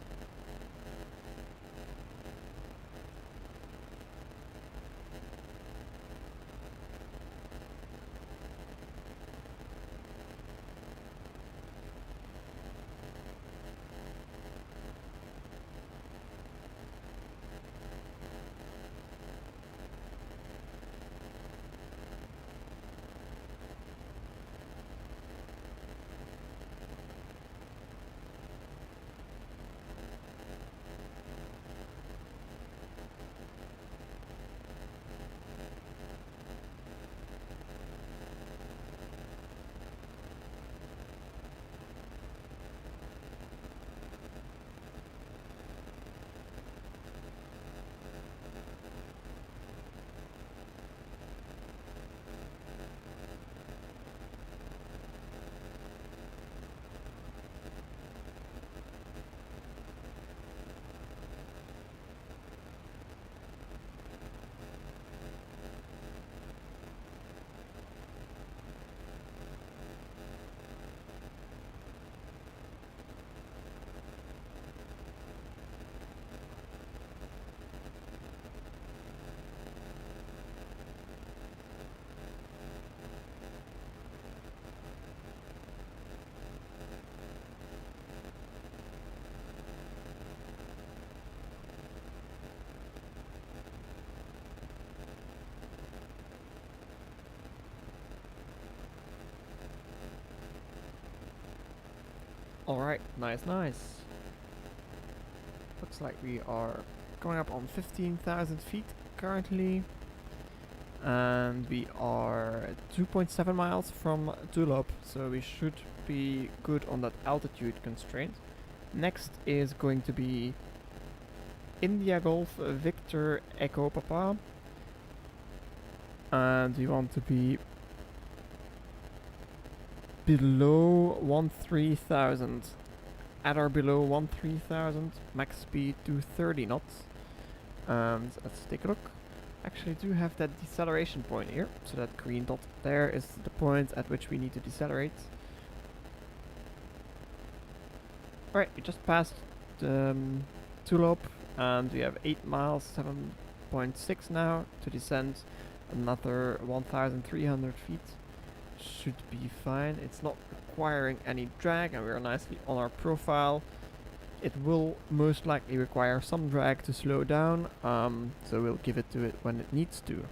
Alright, nice. Looks like we are going up on 15,000 feet currently. And we are 2.7 miles from Tulop, so we should be good on that altitude constraint. Next is going to be India Golf Victor Echo Papa. And we want to be below 13,000. At or below 13,000, max speed to 30 knots. And let's take a look. Actually do have that deceleration point here. So that green dot there is the point at which we need to decelerate. Alright, we just passed Tulop and we have 8 miles, 7.6 now to descend. Another 1,300 feet. Should be fine. It's not requiring any drag and we are nicely on our profile. It will most likely require some drag to slow down, so we'll give it to it when it needs to.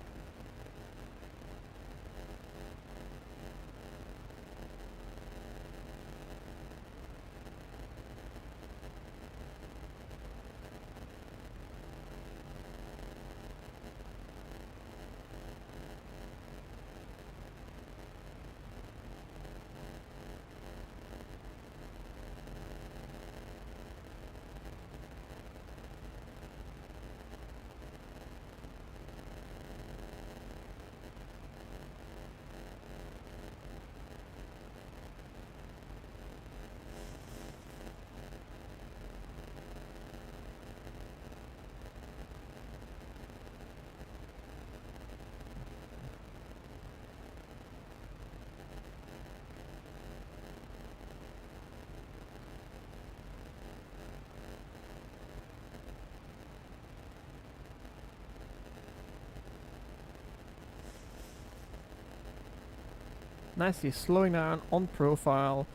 nicely slowing down on profile.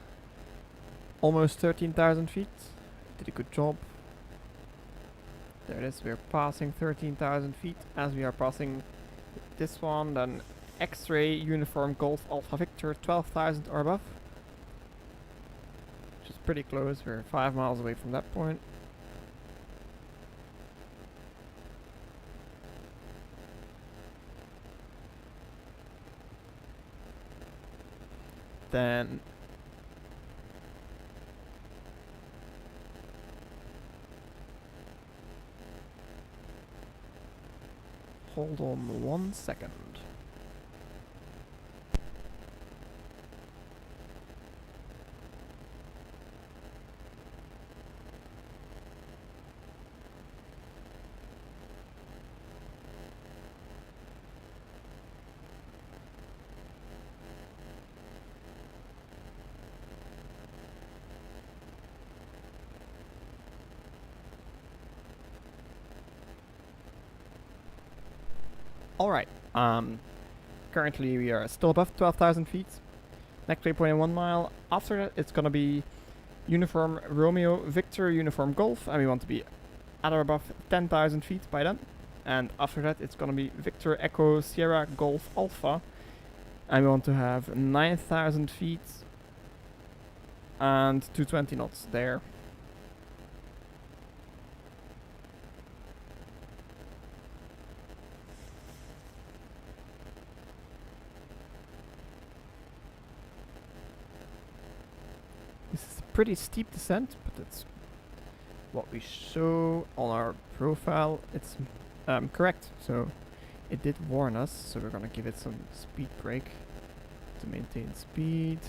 Almost 13,000 feet. Did a good job. There it is, we're passing 13,000 feet as we are passing this one, then X-ray Uniform Golf Alpha Victor 12,000 or above. Which is pretty close, we're 5 miles away from that point. Then hold on 1 second. Alright, currently we are still above 12,000 feet. Next waypoint in 1 mile. After that it's gonna be Uniform Romeo Victor Uniform Golf, and we want to be at or above 10,000 feet by then. And after that it's gonna be Victor Echo Sierra Golf Alpha, and we want to have 9,000 feet and 220 knots there. This is a pretty steep descent, but that's what we show on our profile. It's correct, so it did warn us, so we're gonna give it some speed brake to maintain speed.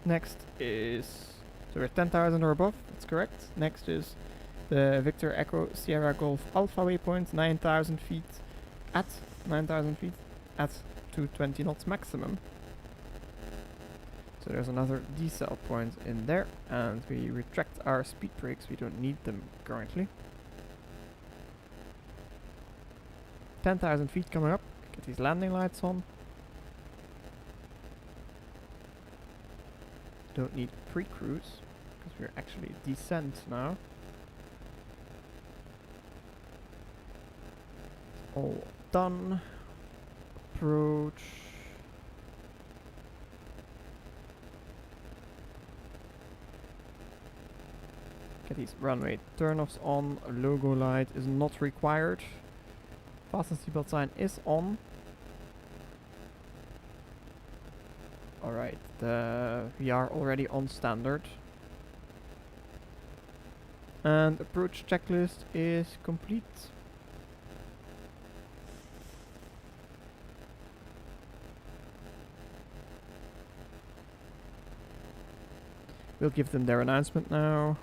Next is, so we're 10,000 or above, that's correct. Next is the Victor Echo Sierra Golf Alpha waypoint, 9,000 feet at 9,000 feet at 220 knots maximum. So there's another decel point in there, and we retract our speed brakes, we don't need them currently. 10,000 feet coming up, get these landing lights on. Don't need pre-cruise, because we're actually descent now. All done. Approach. Get these runway turn-offs on. A logo light is not required. Fasten seatbelt sign is on. Alright, we are already on standard. And approach checklist is complete. We'll give them their announcement now.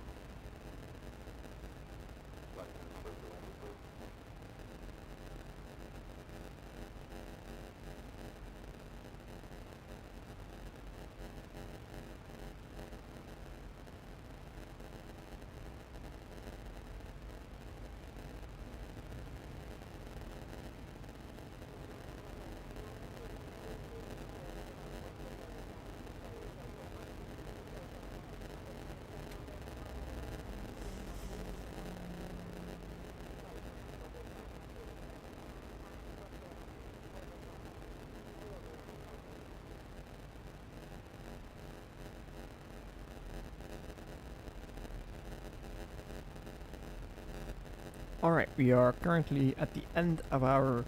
Alright, we are currently at the end of our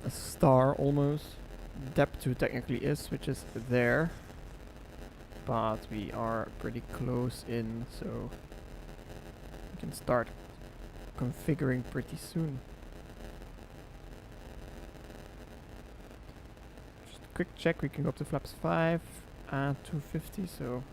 star almost. Depth 2 technically is, which is there. But we are pretty close in, so can start configuring pretty soon. Just a quick check, we can go up to flaps 5 and 250, so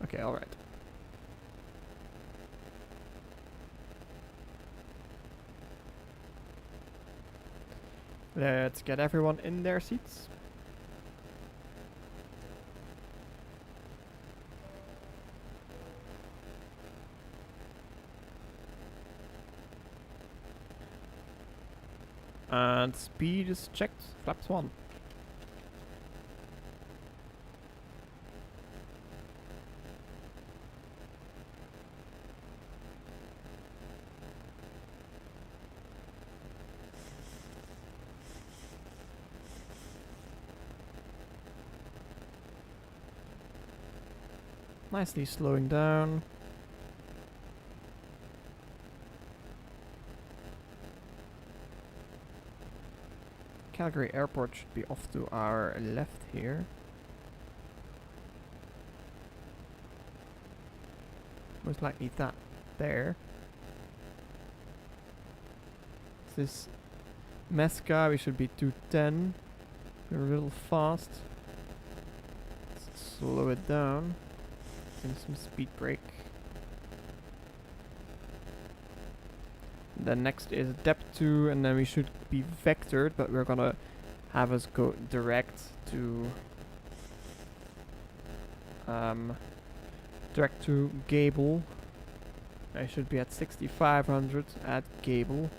okay, alright. Let's get everyone in their seats. And speed is checked, flaps 1. Nicely slowing down. Calgary Airport should be off to our left here. Most likely that there. This is Mesca, we should be 210. We're a little fast. Let's slow it down. And some speed brake. Then next is depth 2, and then we should be vectored, but we're gonna have us go direct to Gable. I should be at 6500 at Gable.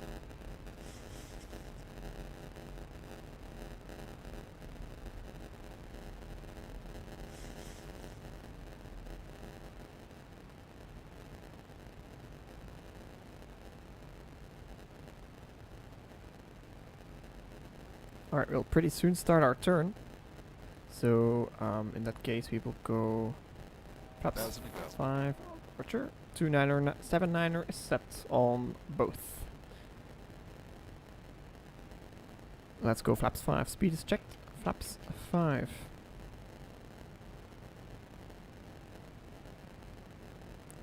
Alright, we'll pretty soon start our turn. So, in that case, we will go flaps 5, Roger, 29er, 79er is set on both. Let's go flaps 5. Speed is checked. Flaps 5.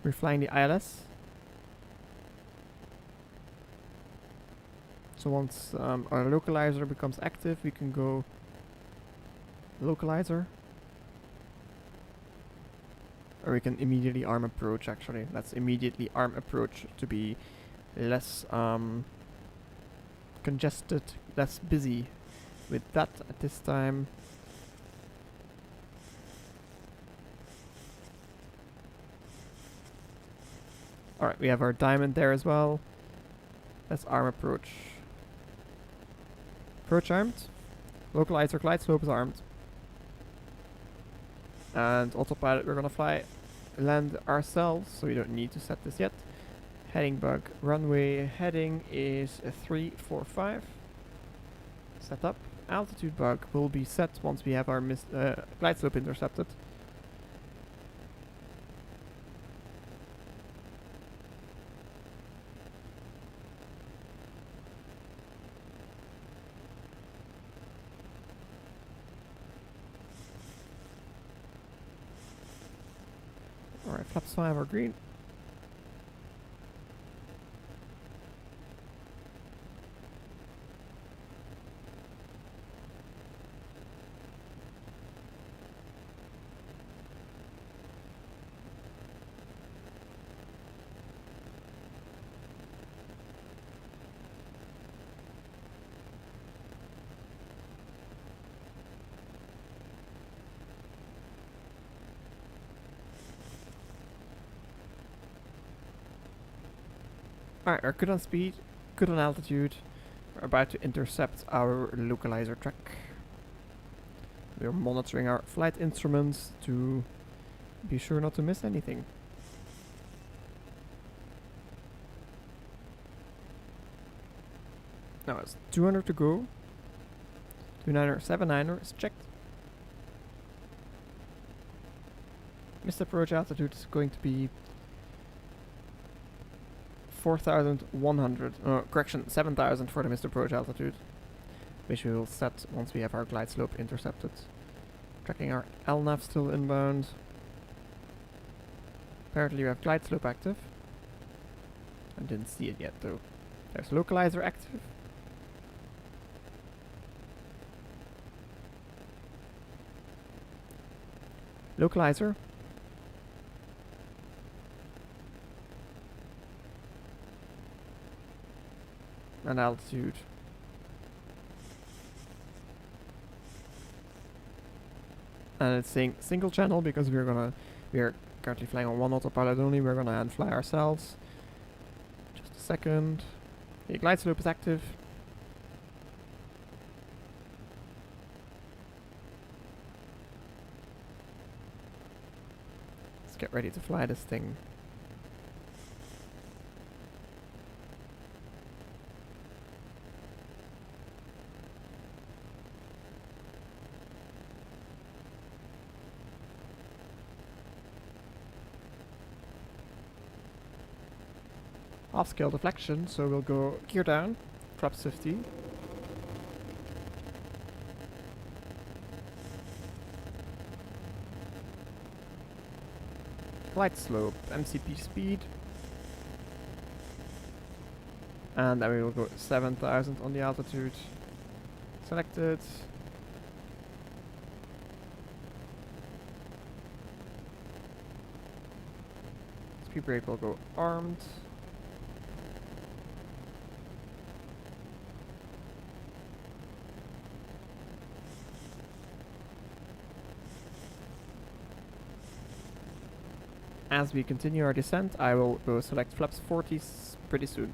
We're flying the ILS. So once our localizer becomes active, we can go localizer. Or we can immediately arm approach, actually. Let's immediately arm approach to be less congested, less busy with that at this time. Alright, we have our diamond there as well. Let's arm approach. Approach armed. Localizer glide slope is armed. And autopilot we're gonna land ourselves, so we don't need to set this yet. Heading bug. Runway heading is a 345. Set up. Altitude bug will be set once we have our glide slope intercepted. Alright, flaps 5 are green. Alright, we're good on speed, good on altitude. We're about to intercept our localizer track. We're monitoring our flight instruments to be sure not to miss anything. Now it's 200 to go. 29er, 79er is checked. Missed approach altitude is going to be 4,100. Correction, 7,000 for the missed approach altitude, which we will set once we have our glide slope intercepted. Tracking our LNAV still inbound. Apparently we have glide slope active. I didn't see it yet though. There's localizer active. Localizer. And altitude. And it's saying single channel because we are currently flying on one autopilot only. We're gonna hand fly ourselves. Just a second. The glide slope is active. Let's get ready to fly this thing. Off scale deflection, so we'll go gear down, flaps 50. Glide slope, MCP speed. And then we will go 7,000 on the altitude. Selected. Speed brake will go armed. As we continue our descent, I will go select flaps 40 pretty soon.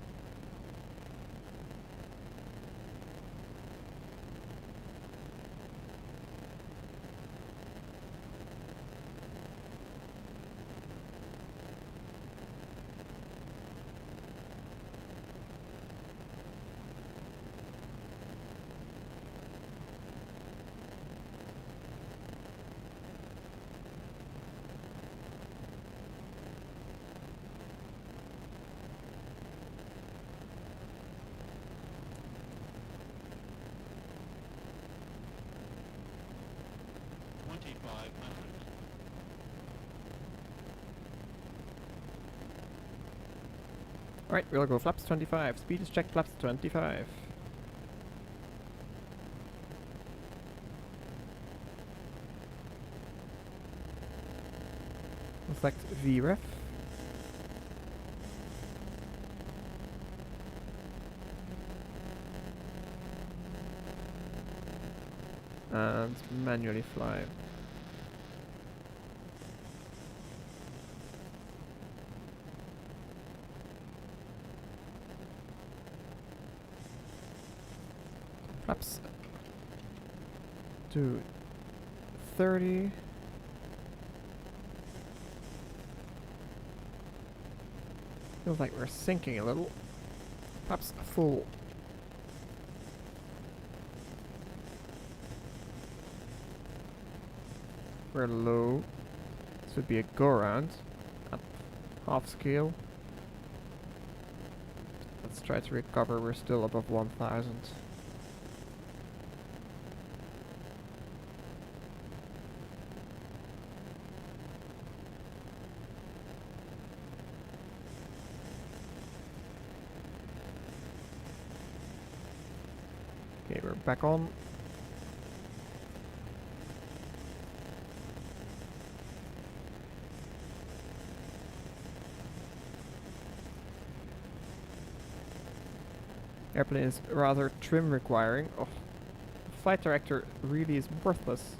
Alright, we'll go flaps 25. Speed is checked, flaps 25. Select VREF. And manually fly. Flaps to 30. Feels like we're sinking a little. Flaps full. We're low. This would be a go around at half scale. Let's try to recover. We're still above 1,000. Okay, we're back on. Airplane is rather trim requiring. Oh, flight director really is worthless.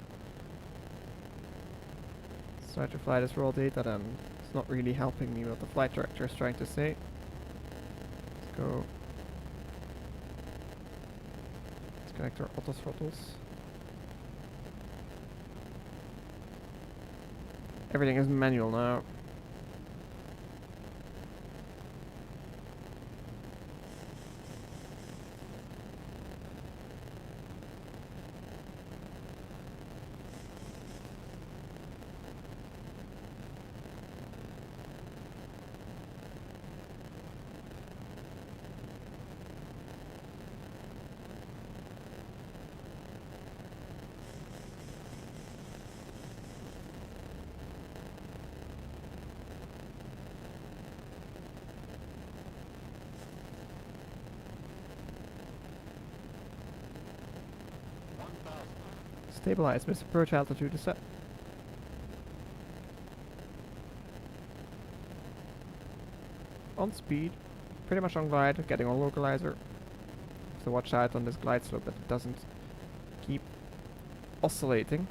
Let's try to fly this raw data then. It's not really helping me what the flight director is trying to say. Let's go. Connect our auto throttles. Everything is manual now. Stabilize. Missed approach altitude is set. On speed. Pretty much on glide. Getting on localizer. So watch out on this glide slope that it doesn't keep oscillating.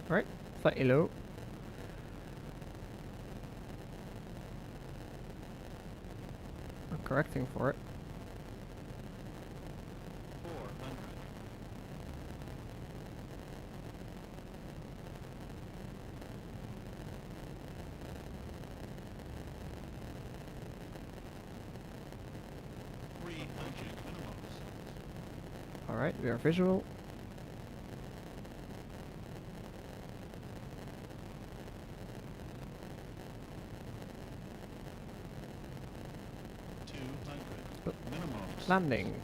Right, slightly low. I'm correcting for it. 400. Alright, we are visual. Landing.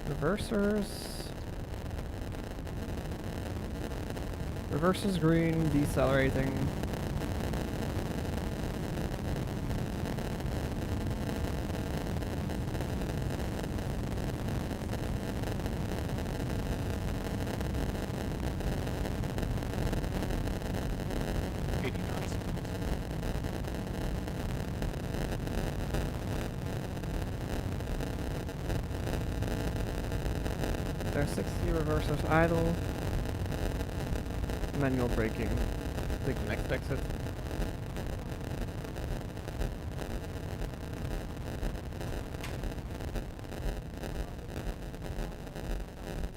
Reversers. Reverses green, decelerating. There's 60 reversers idle. Manual braking. Take the next exit.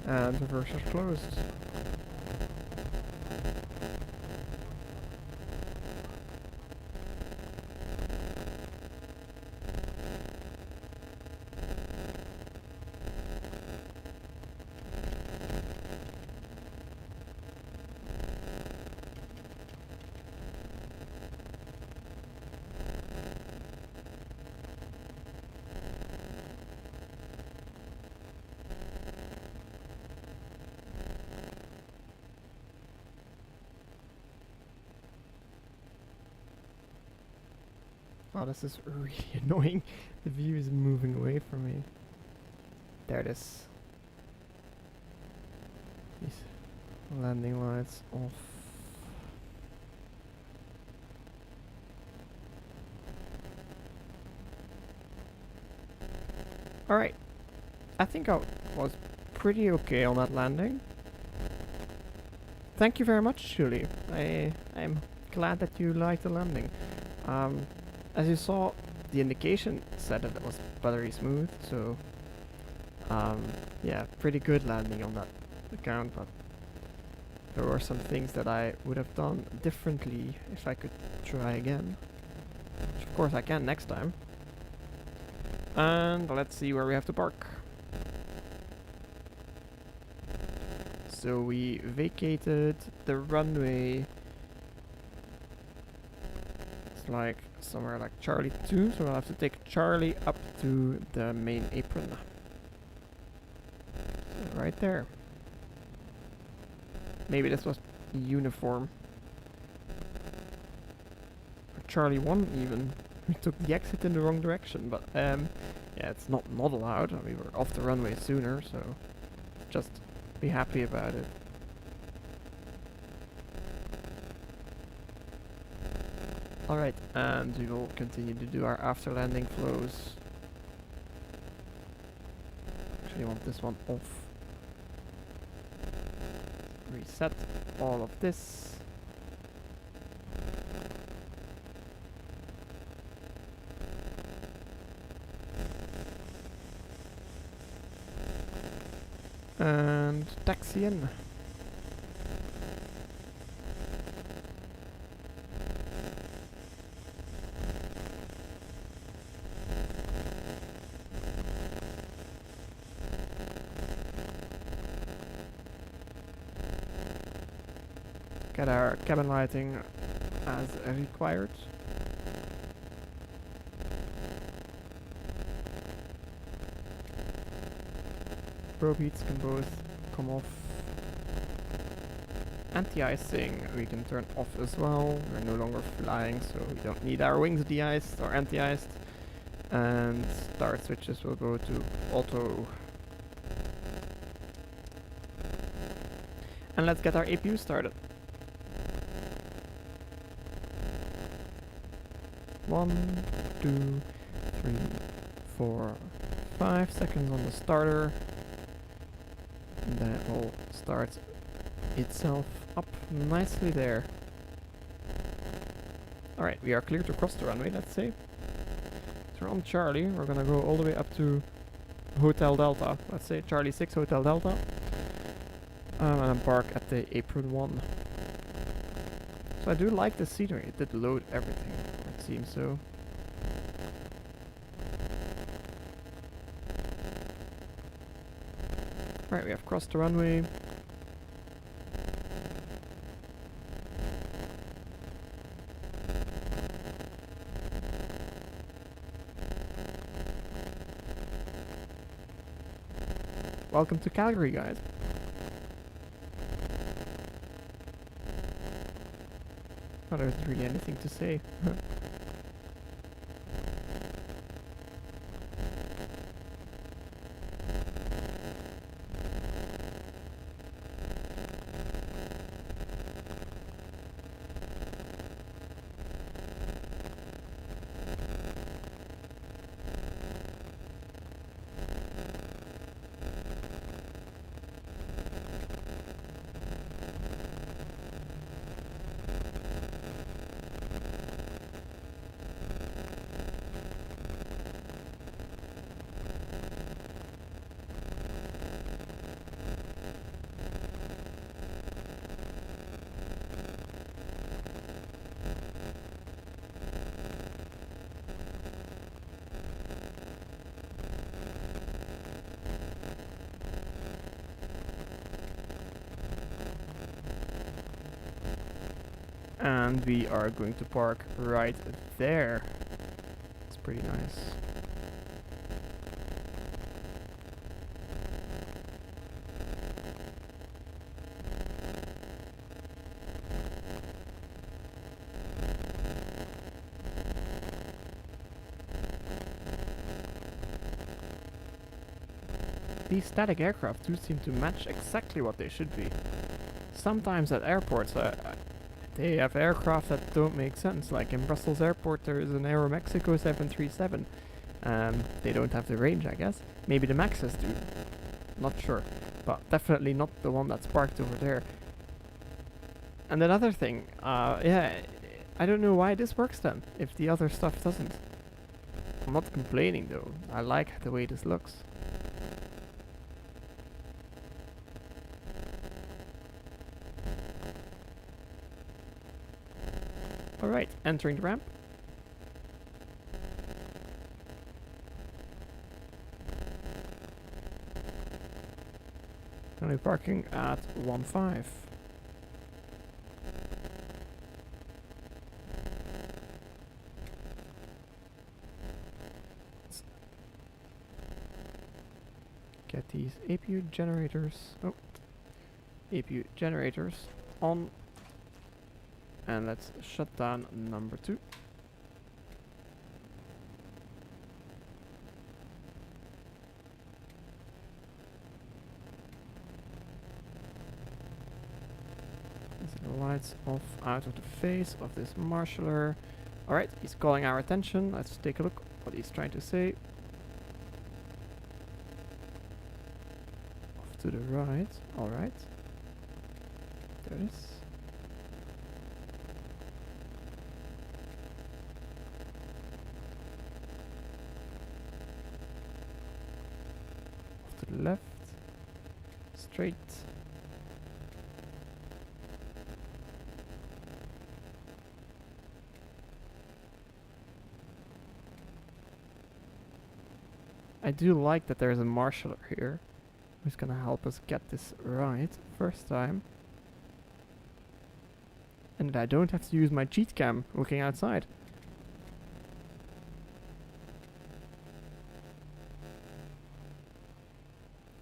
And reversers closed. Oh, this is really annoying. The view is moving away from me. There it is. These landing lights off. Alright. I think I was pretty okay on that landing. Thank you very much, Julie. I'm glad that you liked the landing. As you saw, the indication said that it was buttery smooth, so yeah, pretty good landing on that account, but there were some things that I would have done differently if I could try again. Which of course I can next time. And let's see where we have to park. So we vacated the runway. It's like somewhere like Charlie 2, so we'll have to take Charlie up to the main apron. So right there. Maybe this was uniform. Or Charlie 1 even. We took the exit in the wrong direction, but yeah, it's not allowed. We were off the runway sooner, so just be happy about it. Alright, and we will continue to do our after landing flows. Actually, I want this one off. Reset all of this. taxi in. Get our cabin lighting as required. Probe heats can both come off. Anti-icing we can turn off as well. We're no longer flying, so we don't need our wings de-iced or anti-iced. And start switches will go to auto. And let's get our APU started. 1, 2, 3, 4, 5 seconds on the starter. And then it will start itself up nicely there. Alright, we are clear to cross the runway, let's say. So we're on Charlie, we're gonna go all the way up to Hotel Delta. Let's say Charlie 6 Hotel Delta. And then park at the apron 1. So I do like the scenery, it did load everything, it seems so. Right, we have crossed the runway. Welcome to Calgary, guys. Oh, there isn't really anything to say. And we are going to park right there. It's pretty nice. These static aircraft do seem to match exactly what they should be. Sometimes at airports, they have aircraft that don't make sense. Like in Brussels Airport, there is an Aeromexico 737. They don't have the range, I guess. Maybe the Maxes do. Not sure. But definitely not the one that's parked over there. And another thing, yeah, I don't know why this works then, if the other stuff doesn't. I'm not complaining though. I like the way this looks. Alright, entering the ramp. Gonna be parking at 1.5. Get these APU generators. Oh, APU generators on. And let's shut down number 2. The lights off out of the face of this marshaller. Alright, he's calling our attention. Let's take a look what he's trying to say. Off to the right. Alright. There it is. Left, straight, I do like that there's a marshaller here who's gonna help us get this right first time. And that I don't have to use my cheat cam looking outside.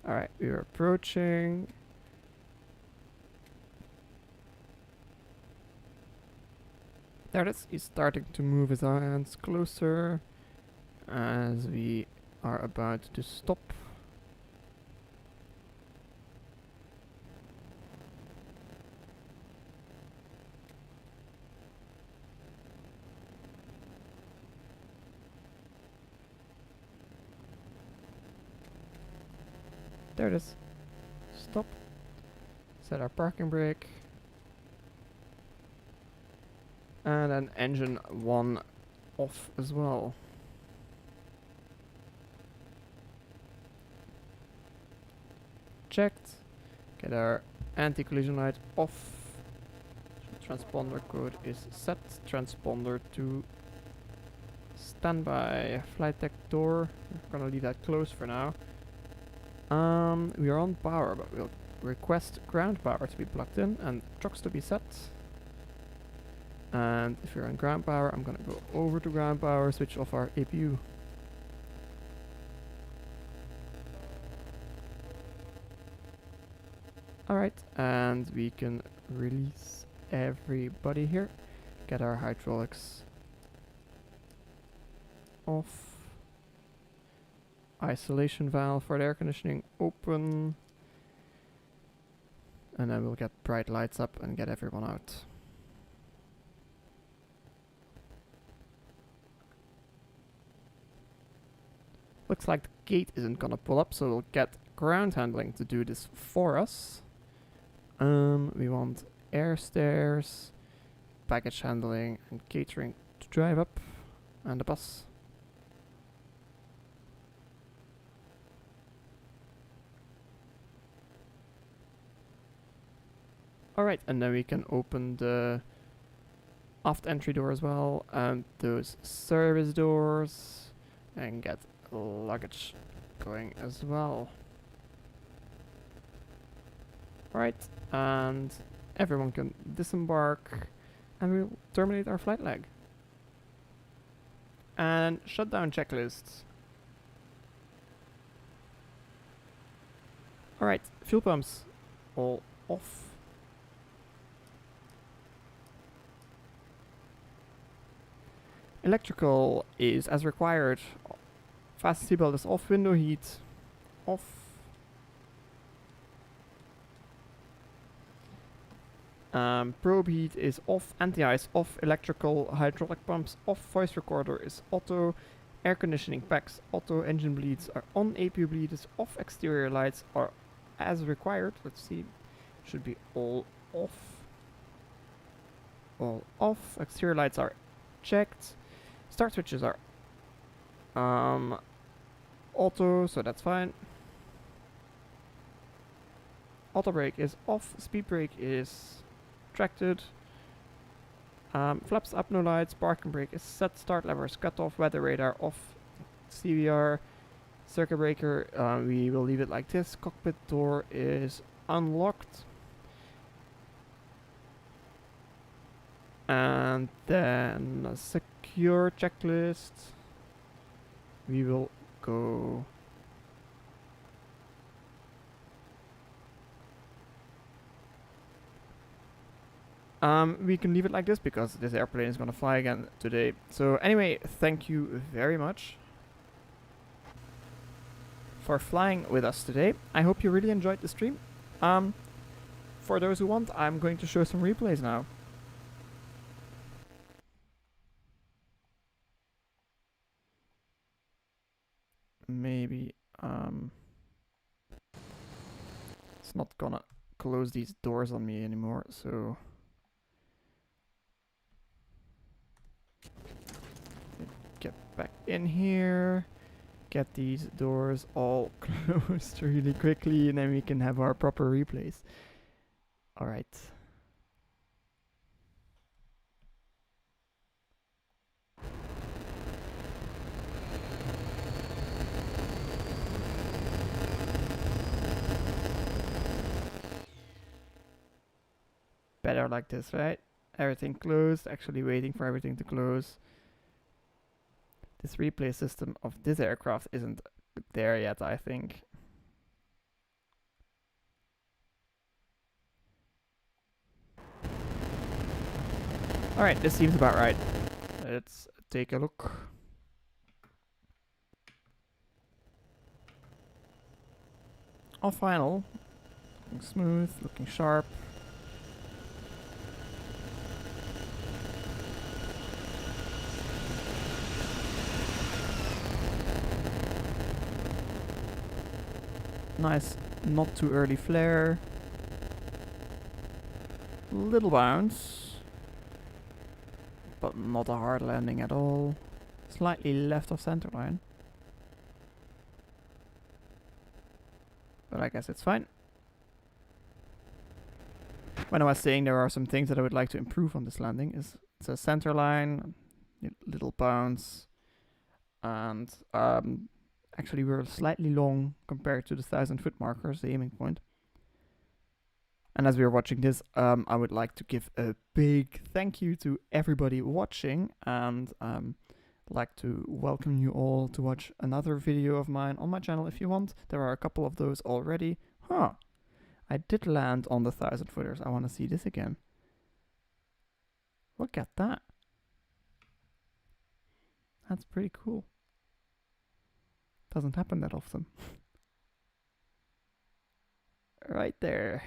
Alright, we are approaching. There it is. He's starting to move his hands closer as we are about to stop. There it is. Stop. Set our parking brake. And then engine 1 off as well. Checked. Get our anti-collision light off. Transponder code is set. Transponder to standby. Flight deck door. We're gonna leave that closed for now. We are on power, but we'll request ground power to be plugged in and trucks to be set. And if you're on ground power, I'm gonna go over to ground power, switch off our APU. Alright, and we can release everybody here. Get our hydraulics off. Isolation valve for the air conditioning open. And then we'll get bright lights up and get everyone out. Looks like the gate isn't gonna pull up, so we'll get ground handling to do this for us. We want air stairs, baggage handling, and catering to drive up, and a bus. Alright, and then we can open the aft entry door as well, and those service doors, and get luggage going as well. Alright, and everyone can disembark, and we'll terminate our flight leg. And shutdown checklists. Alright, fuel pumps all off. Electrical is as required. Fast seatbelt is off, window heat off. Probe heat is off, anti-ice off, electrical, hydraulic pumps off, voice recorder is auto, air conditioning packs auto, engine bleeds are on, APU bleed is off, exterior lights are as required. Let's see, should be all off. All off, exterior lights are checked. Start switches are auto, so that's fine. Auto brake is off, speed brake is tracted. Flaps up, no lights, parking brake is set, start lever is cut off, weather radar off, CVR, circuit breaker, we will leave it like this, cockpit door is unlocked. And then a secure checklist. We will go we can leave it like this because this airplane is gonna fly again today. So anyway, thank you very much for flying with us today. I hope you really enjoyed the stream. For those who want, I'm going to show some replays now. Maybe it's not gonna close these doors on me anymore, so get back in here, get these doors all closed really quickly, and then we can have our proper replays. Alright. better like this, right? Everything closed, actually waiting for everything to close. This replay system of this aircraft isn't there yet, I think. Alright, this seems about right. Let's take a look. All final. Looking smooth, looking sharp. Nice, not too early flare. Little bounce, but not a hard landing at all. Slightly left of center line, but I guess it's fine. When I was saying there are some things that I would like to improve on this landing, is it's a center line, little bounce, and actually we're slightly long compared to the 1,000-foot markers, the aiming point. And as we are watching this, I would like to give a big thank you to everybody watching, and like to welcome you all to watch another video of mine on my channel if you want. There are a couple of those already. I did land on the 1,000-footers. I want to see this again. Look at that. That's pretty cool. Doesn't happen that often. Right there.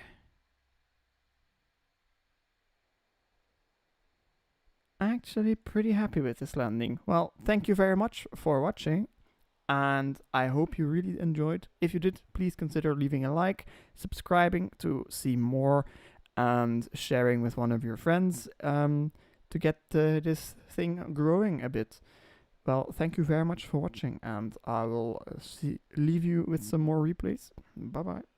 Actually pretty happy with this landing. Well, thank you very much for watching, and I hope you really enjoyed. If you did, please consider leaving a like, subscribing to see more, and sharing with one of your friends to get this thing growing a bit. Well, thank you very much for watching, and I will leave you with some more replays. Bye bye.